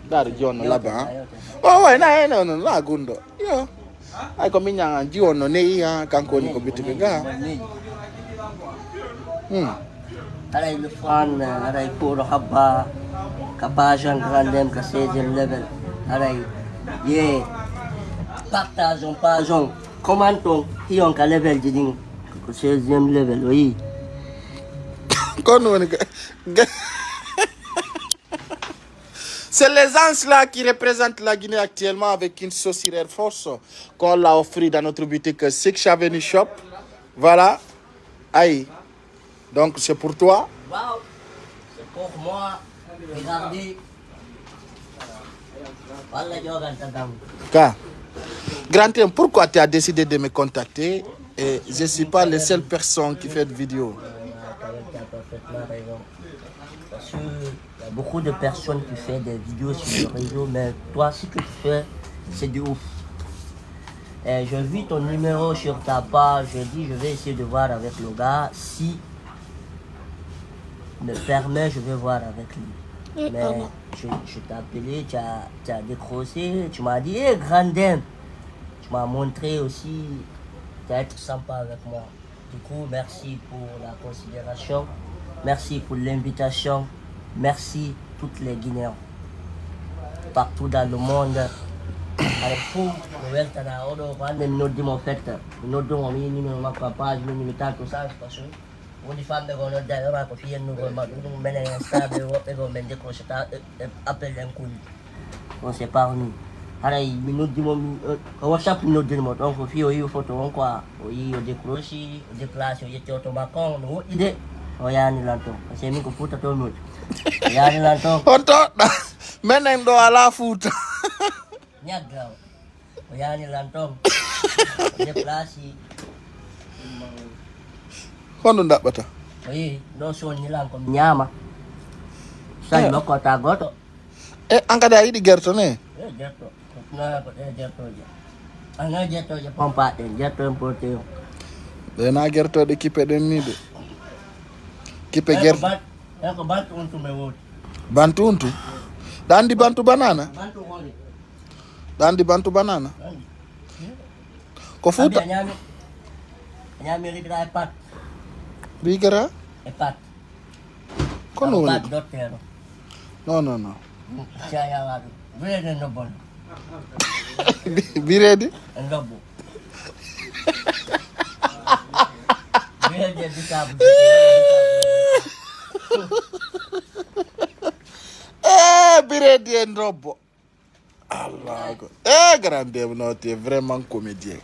Dar jono laba. Oh ouais non la gundo. Yo. Ay ko minyanga jono ne ya kanko ni ko bitike ga. Aray le fan aray pour haba Kapajan Grandem ka 16e level. Aray ye partageons commentons yon ka level ding ko 16e level oui. C'est les gens là qui représentent la Guinée actuellement avec une saucière force qu'on l'a offert dans notre boutique Six Avenue Shop. Voilà. Aïe. Donc c'est pour toi. Wow. C'est pour moi. Regardez. Grand Thème, pourquoi tu as décidé de me contacter? Et je ne suis pas la seule personne qui fait de vidéos. Parce qu'il y a beaucoup de personnes qui font des vidéos sur le réseau, mais toi, ce que tu fais, c'est de ouf. Je vis ton numéro sur ta page. Je dis, je vais essayer de voir avec le gars. Si me permet, je vais voir avec lui. Mais je t'ai appelé, tu as décroché, tu m'as dit, hé, grande dame. Tu m'as montré aussi d'être sympa avec moi. Du coup, merci pour la considération. Merci pour l'invitation. Merci toutes les Guinéens. Partout dans le monde. Avec tout, Noël, tu as même nous dit mon fait. Nous dit mon numéro, ma papa, je me tant tout ça, parce que on dit femme de gon d'ailleurs ma fille nous nous mener instable et on met décrocher appel un coup. On sait pas nous. Alors il nous dit mon WhatsApp nous dit mon donc fille il photo on quoi, il décrocher, déplacer, il était automatique, nous idée. Oh ya ni lanto. C'est mi ko futa to nous. Ya ni lanto. On to menen do ala futa. Nyagaw. Oh ya ni lanto. Déplacer. Hono ndaɓɓata Oui, ɗo sonilan komi ñaama sañi makko ta goto an kadi a yiɗi guerto ne jerto nana ko ɗe jertoje ana jertoje pompaɗen jerto importé o ɓe na guertoɗe kippe ɗen ni de kippe guerte en ko bantu untu me woodi bantu untu ɗa andi bantu banana bantu woni ɗa andi bantu banana ko fuuta ñaami rigra e pat rigara e pat kono woni pat dottero non cayawaɗo birede ndobbon birede e ndobbo birede bisabu birede e ndobbo allah ko grande no te vraiment comédien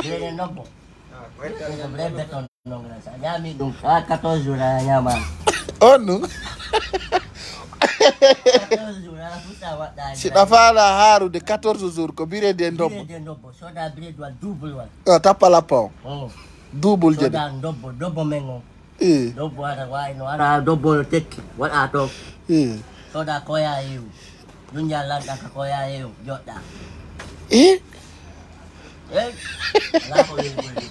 birede ndobbo birede ton nongra sa ñaami ɗum 14 jours a ñamani on ɗum 14 jours a fuɗɗa waɗɗani si ɗa faala haarude 14 jours ko birede ndobbo birede ndobbo soda birede wal double wal tappala paw double je soda dobbo men on de dobbo aɗa wayno ara dobbo no tekki waɗa to soda koya yew ɗum jallanɗa ka koya yew joɗɗa la ko weygolde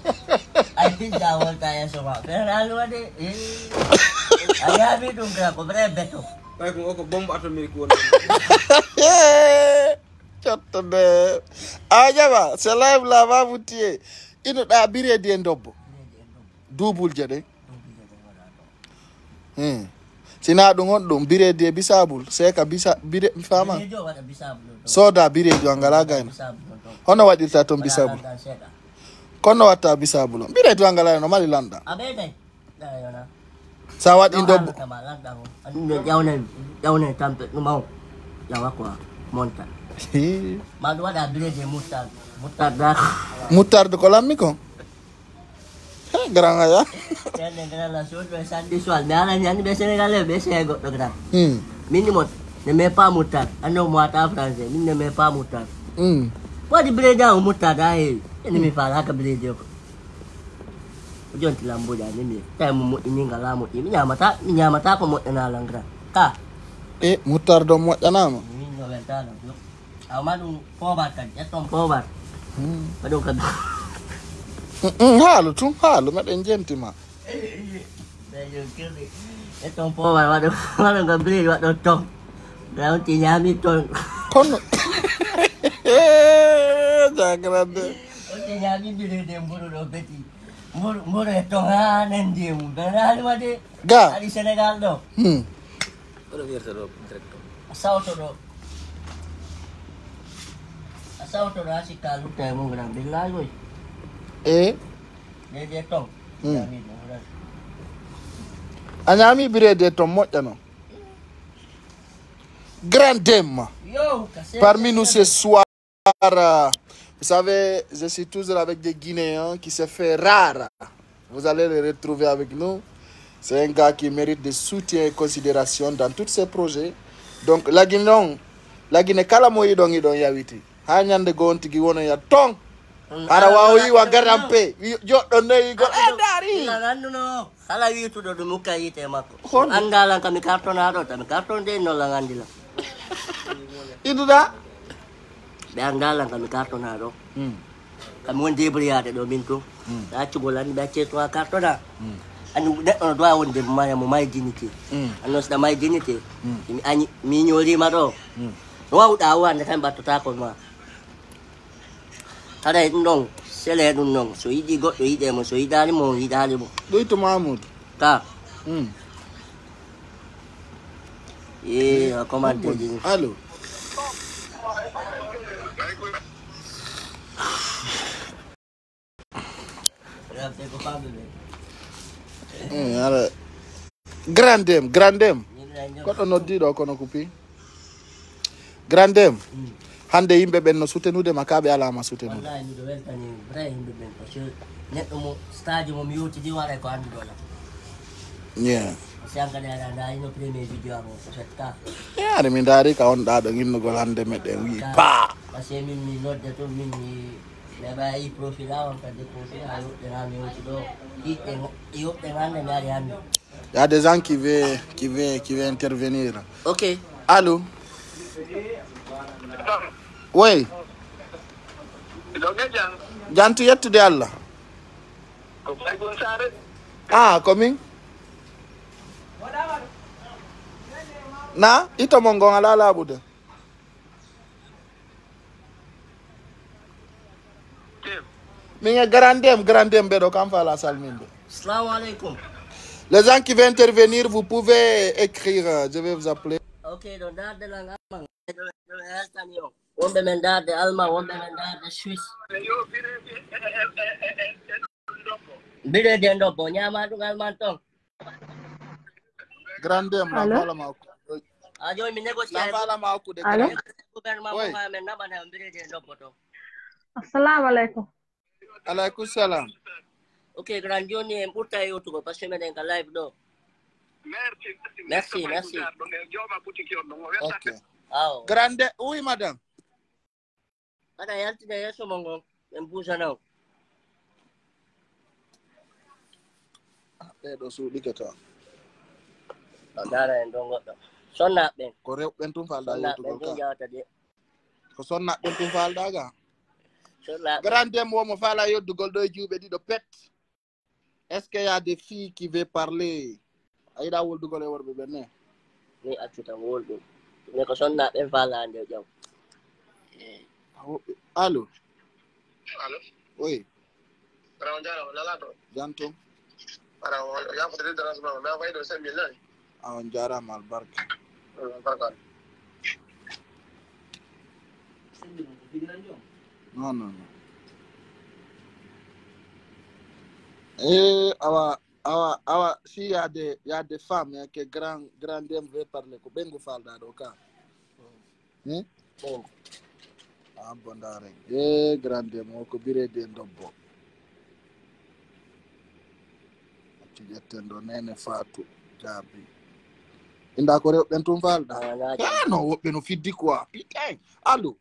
ay pizza wolta yesso ma feral waɗe a yaabi ɗum gra ko vrai beto ɓay ko oko bombe atomique won cottode a ƴaɓa so live la vavutier ino ɗa biredi e ndobbo double je ɗe sina ɗum on ɗum biredi e bisabul seka bire mi fama soda biredi o ngala gayno hono waɗirta toon bisabul kono watta bisabul on biredi o ngala no mali lanɗa sa waɗi ndobbo ƴawnen tampe ɗuma o ƴawa quoi monta ma ɗum waɗa biredi moutarde ko lammi kon grand aya ene grand la chose ɓe sandi soal mais ala ñandi ɓe sénégalais ɓe seye goɗɗo grand min ni mot ne met pas moutarde ando mo wata français min ne met pas moutarde waɗi biredi o moutarde ha heewi ene mi faala haka biredi o ko jonti lambuɗa ni mi tawi mo moƴƴini ngala moƴƴi mi ñamata ko moƴƴanalan grand ka moutarde o moƴƴanama min no weltano awma ɗum pobar kadi ƴetton pobar waɗum kadi haalu tun haalu meɗen jentima ƴetton pobar waɗo ko biredi waɗo ton rawti ñami ton kono jagrande onti ñami biredi mburu ɗo beti mburu e ton ha nandi mum ɓeɗani waɗi ga aɗi sénégal ɗo oɗo wiyata ɗo direct a sawto ɗo ha sikka lutta e mum ran billahi woy biredi ton ñami ɗum a ñami biredi e ton moƴƴano grand dame parmi nous ce soir. Vous savez, je suis toujours avec des Guinéens qui se fait rare. Vous allez les retrouver avec nous. C'est un gars qui mérite de soutien et considération dans tous ses projets. Donc, la Guinée, kala mo yidon yawiti. Ha nyande go on tigi wono ya tong. Ara wawi wa garampe. Joddo neyi go dari. Nanduno. Kala witudo dum ka yite makko. Andalan kami karton ado, kami karton de no la ngandila. Iduda? Be andalan kami kartonado. Kami won debriade do minto. Da chugolan be cheto kartona. Anu de on do won de maya mo mai diniti. Anos da mai diniti. Mi ani mi nyori maro. Wa da wan da kan batuta ko ma. Tare ndong sele ndong so idi go do ide mo so idali mo Do itu Mahmud. ta komante din Halo. Ala. Grandem. Koto noddi do kono kupi. Grandem. Hande yimɓe ɓen no sutenude makaɓe alama sutenude. wallahi mi do weltani vrai yimɓe ɓen parce que neɗɗo mo stage mo mi yewtidi waɗa ko anduɗola Yeah. sankade aɗa darino premier vidéo amo peut-être ka Yaade min daari ka on ɗaɗo ginnugol hande meɗen wi pa. parce que min mi nodde to min mi neɓa yi profil a on kadi profil a yoɓɗena mi yewti ɗo yoɓɗe hande mi ari hande. Il y a des gens qui veulent intervenir. Ok. Allô? Oui. Jantu yettude Allah. Ah, coming? Na, ito mongon ala labude. Minga grandem bedo kam fala salminde. Assalamu alaikum. Les gens qui veulent intervenir, vous pouvez écrire, je vais vous appeler. Ok, donc darde lang amang. Wombe men darde Alma, wombe men darde Suisse. Bide den dobbo nyama dum Alman ton. Grandem la fala ma ko. Ajo mi négocier. La fala ma ko de. Allo? Gouvernement ko men nabana bide den dobbo to. Assalamu alaikum. Alaikum salam. Ok, grand Johnny en ɓurta yewtugo parce que meɗen ka live ɗo. Merci. Ok. Aw. Grande, oui madame. Aɗa yaltide yesso mo ngon en busanaw. Ɗeɗo suuɗike ta. O dara en ɗon goɗɗo. Sonnaɓen. Ko rewɓen tum falɗa yettugol Sonnaɓen ɗum ka. jawata de. Ko sonnaɓen tum falɗa ga. Sonnaɓen. Grandem womo fala yeddugol ɗo e juuɓe ɗiɗo pet. Est-ce qu'il y a des filles qui veulent parler? Ayiɗa woldugol e worɓe ɓen ne? Ni accutan wolɗum. Ne ko sonnaɓen fala nde jaw. Allô? Allô? Oui. Jantum. On jarama albarka. Non. Awa, si y a des femmes hein, que grandem veut parler, ko bengo falda do ka. Hein? Ah bon dare. Grandem o ko bire de ndobbo. Ci jettendo nene Fatou Jabi. Inda ko rewɓen tum falda. Ah non, woɓɓe no fiddi quoi. Putain. Allô?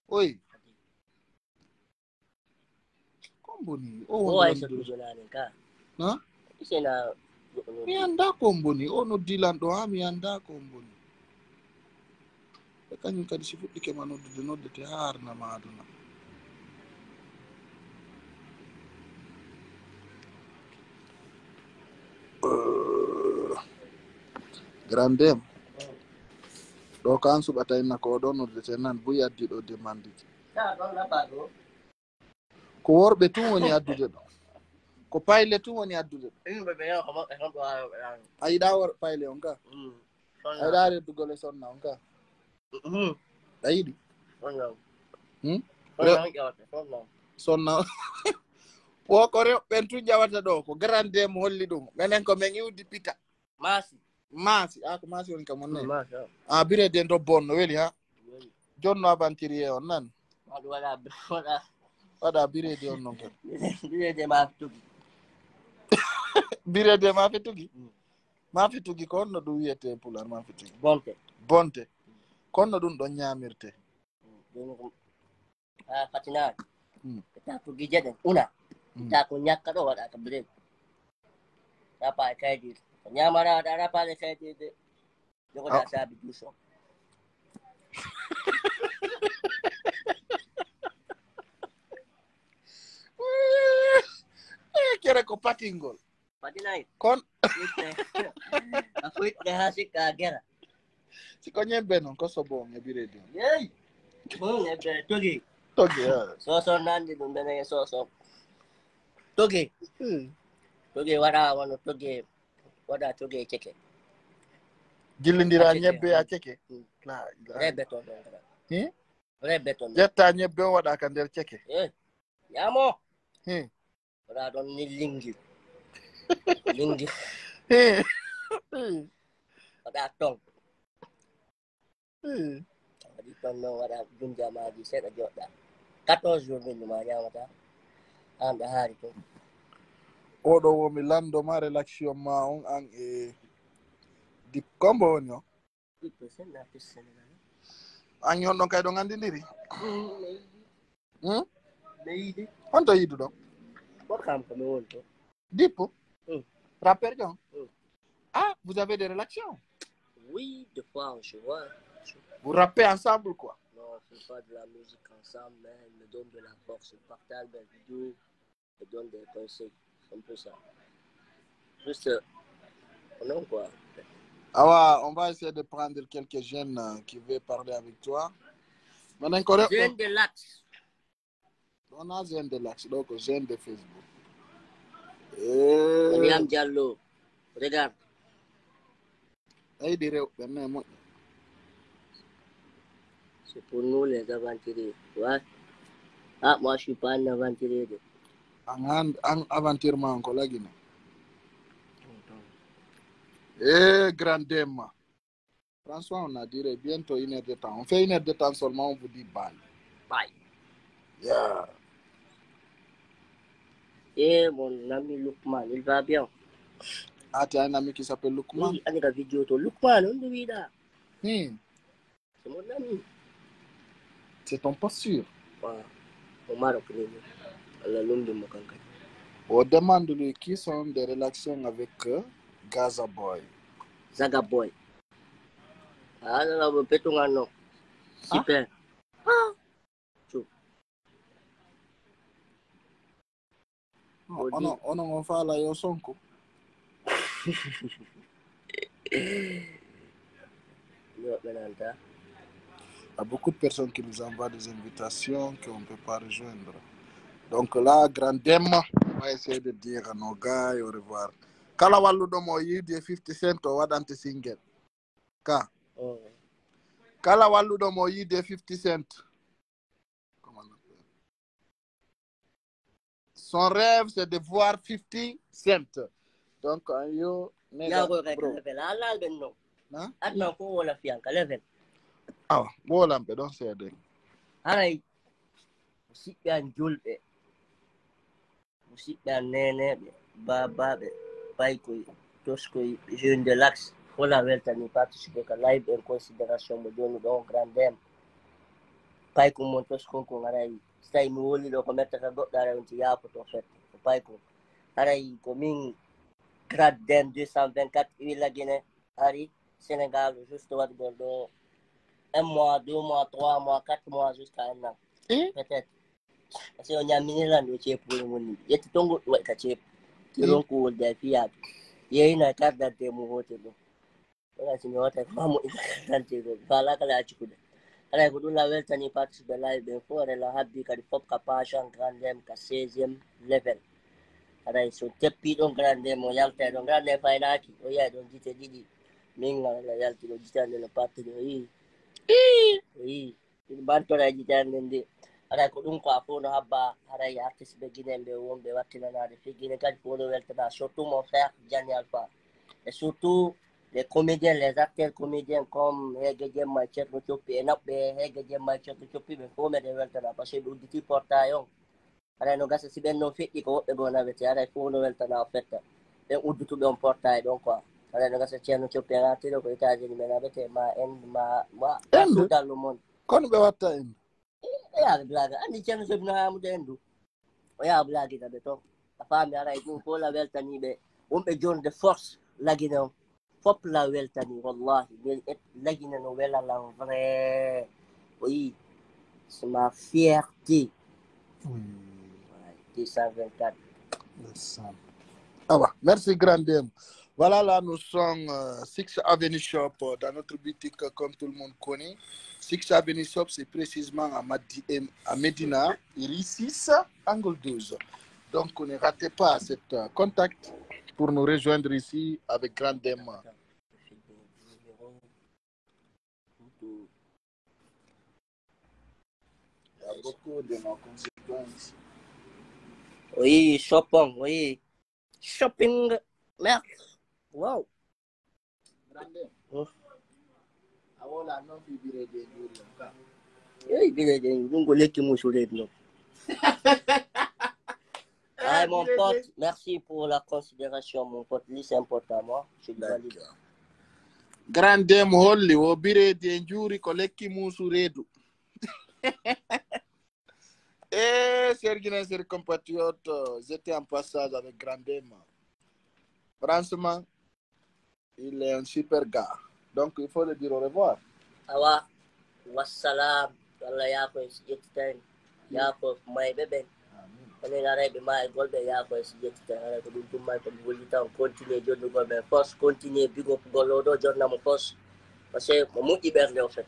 Oui. Komboni. O ay so tujonani ka. Na? Isena Mi anda komboni. O no dilanɗo ha mi anda komboni. E kañum kadi si fuɗɗike ma noddete ha harna ma aduna. Grandem. Ɗo kan suɓata inna ko oɗon noddete nan buy addi ɗo demandiji. Ko worɓe tun woni addude ɗo. Ko payle tun woni addude ɗo. A yiɗa payle on ka? A yiɗa reddugol e sonna on ka? A yiɗi? Sonna o ko rewɓen tun ƴawata ɗo ko grandem holli ɗum. Menen ko min iwdi pita. Masi. Ko masi woni kam on ne. Bire de ndobbo on no weli ha? Jonno aventurier on nan. Waɗa birede on non kadi. Birede ma fitugi. Birede ma fitugi? Ma fitugi ko honno ɗum wiyete pular ma fitugi? Bonte. Konno ɗum ɗon ñamirte? Fatinaɗo. Ta ko gije ɗen una. Ta ko ñakka ɗo waɗa ka birede. Rapa e kaydir. Ñamara waɗa rapa e kaydirde. Joko da sabi duso. Kere ko patingol. Pati na it. Kon Afuit na hasik ka gera. si ko nyembe non ko sobong e biredio. Yay! Ebe, togi. Togi ya. Soso nandi dun bene soso. Togi. Togi wada wano togi. Wada togi cheke. Gillindira Acheke. nyebbe ya cheke. La Rebeton don kada. Rebeton. jetta nyebbe wada ka nder cheke. Yamo. Hi. Wada don ni lingi. Lingi. Hi. Wada tong. Wadi tong no wada gunja maji seta joda. 14 jours ni ma nyamata. Anda hari to. Oɗo womi lando ma relaxion ma on an e di combo woni o. Na pisene. An yon ɗon kay ɗo gandidiri. Leydi. Honto yidu ɗon? Ko kam ko mi wonto. Dippo? Rappeur John? Mm. Ah, vous avez des relations? Oui, des fois on se voit. Vous rappez ensemble quoi? Non, on fait pas de la musique ensemble, mais elle me donne de la force. Je partage des vidéos, je donne des conseils. C'est un peu ça. Juste, non quoi. Ah, on va essayer de prendre quelques jeunes qui veulent parler avec toi. Maintenant, correct. Jeune de l'axe. On a jeune de l'axe, donc jeune de Facebook. William Diallo, regarde. C'est pour nous les aventuriers. Ouais. Ah, moi je suis pas un aventurier. Un aventurement encore là, Guinée. Grandement. François, on a dit bientôt 1 heure de temps. On fait 1 heure de temps seulement, on vous dit bye. Bye. Yeah. Et mon ami Lukman, il va bien. Ah, tu as un ami qui s'appelle Lukman? Oui, il y a une vidéo de Lukman, on dit là. C'est mon ami. C'est ton poste sûr? Ouais. Au Maroc, on demande lui qui sont des relations avec Gaza Boy. Zaga Boy. Ah, là, on peut tout gagner. Super. Ah. On va la Yosonko. Il y a beaucoup de personnes qui nous envoient des invitations qu'on ne peut pas rejoindre. Donc là, grandement, on va essayer de dire à nos gars au revoir. Kala walu do mo yidi 50 Cent o wadante single. Kala walu do mo yidi 50 Cent. Comment on appelle? Son rêve, c'est de voir 50 Cent. Donc, yo, nega, bro. Ah, voilà, mais don't say that. Alright. Musik dan julbe. Musik dan nene baba be. Pai ko tos ko jeune de l'axe. Voilà, welta ni participer ka live en considération mo donu don grandem. Pai ko montos ko ngarai. Stay mi woli do ko metta ka godda ra unti yapo to fet. Pai ko aray ko min grade 224 wila gine ari Sénégal juste wat do 1 mois, 2 mois, 3 mois, 4 mois jusqu'à 1 an. Peut-être. Parce qu'on y a mis là, nous sommes pour le monde. Il y a tout le monde qui est pour le fiat. Il y a une carte d'identité mouvementée. Voilà, c'est une autre femme qui est voilà, qu'elle a acheté. Alors, quand on a vu que participe de live, il faut aller la habiter qu'il faut capacité en grandem, qu'à 16e level. Alors, ils sont tapis dans grandem, on y a le grandem fainaki. On y a donc dit dit, minga la yalti le dit dans le parti de oui, il banto la jitande ara ko dum ko afono habba ara ya artiste be guinembe wonbe wattina na de figine kadi pour le welta surtout mon frère Gianni Alpha et surtout les comédiens les acteurs comédiens comme Hege Machet no chopi enap be Hege Machet no chopi be ko me de welta parce que du ti porta yo ara no gasa si ben no fitti ko be bona be ara ko no welta na fetta be uddu be on porta donc quoi ara no gasa ciano chopi ara tiro ko itaji ni mena bete ma en ma tout dans le monde kon be watta en ya blaga andi ciano chopi na mu dendu o ya blagi da beto la femme ara itu ko la welta ni be on be journée de force la guinéon fop la weltani wallahi min lagina no welalan vrai. Oui, c'est ma fierté. Oui. 224. Ah bah, merci Grandem. Voilà, là, nous sommes 6 Avenue Shop dans notre boutique comme tout le monde connaît. 6 Avenue Shop, c'est précisément à Médina, rue 6, angle 12. Donc, ne ratez pas cet contact pour nous rejoindre ici avec Grandem. Il y a beaucoup de nos concitoyens ici. Oui, shopping, oui. Shopping, merde. Wow. Grandem. Oh. Awola non fi bire de juri. Oui, bien, donc les qui m'ont soulé, non. Ah, mon pote, merci pour la considération, mon pote. Lui, c'est important, moi. Je suis valide. Grandem holli wo bire de juri ko lekki musu redu. Et chers compatriotes, j'étais en passage avec Grandem. Franchement, il est un super gars. Donc, il faut le dire au revoir. Awa, wassalam. Allah yako is time. Yako, my baby. Kani na rai bima golbe yako is time. Ara ko dum mai ko bulita on continue jodo go be first continue big up golodo jonna mo first. Parce que mo iberne en fait.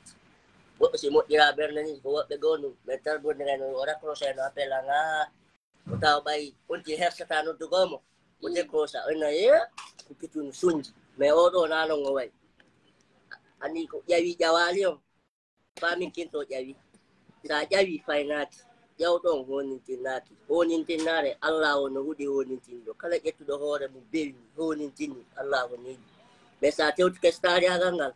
Wo si mo ira berne ni ko be gonu. Metal bo ne no ora cross no apela nga. Utao bay unti her sa tanu to gomo. Unti cross na ye. Kitun sunji. Me odo na no ngawai. Ani ko yawi jawali on. Pami kinto yawi. Sa yawi fainati. Yaw don honin tinati. Honin tinare Allah on hudi honin tindo. Kala etu do hore mu bewi honin tinni Allah on ni. Be sa teut ke stari agangal.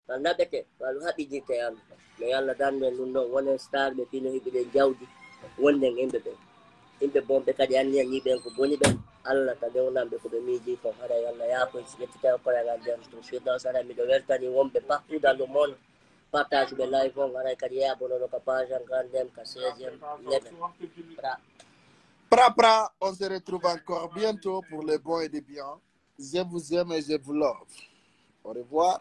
Kanda bete walu habi jite yalla. Me yalla dan me lundo wonen star be pino hibide jawdi. Wonen embe be. Embe bombe kadi anni ni ben ko boni ben. Allah ta dewna be ko be miji ko hara yalla ya ko siketa ko ya gandem to sheda sara mi do weltani wombe partout dans le monde. Partage le live on ara kariya bono no page Grandem ka 16e Pra, on se retrouve encore bientôt pour les bons et les biens. Je vous aime et je vous love. Au revoir.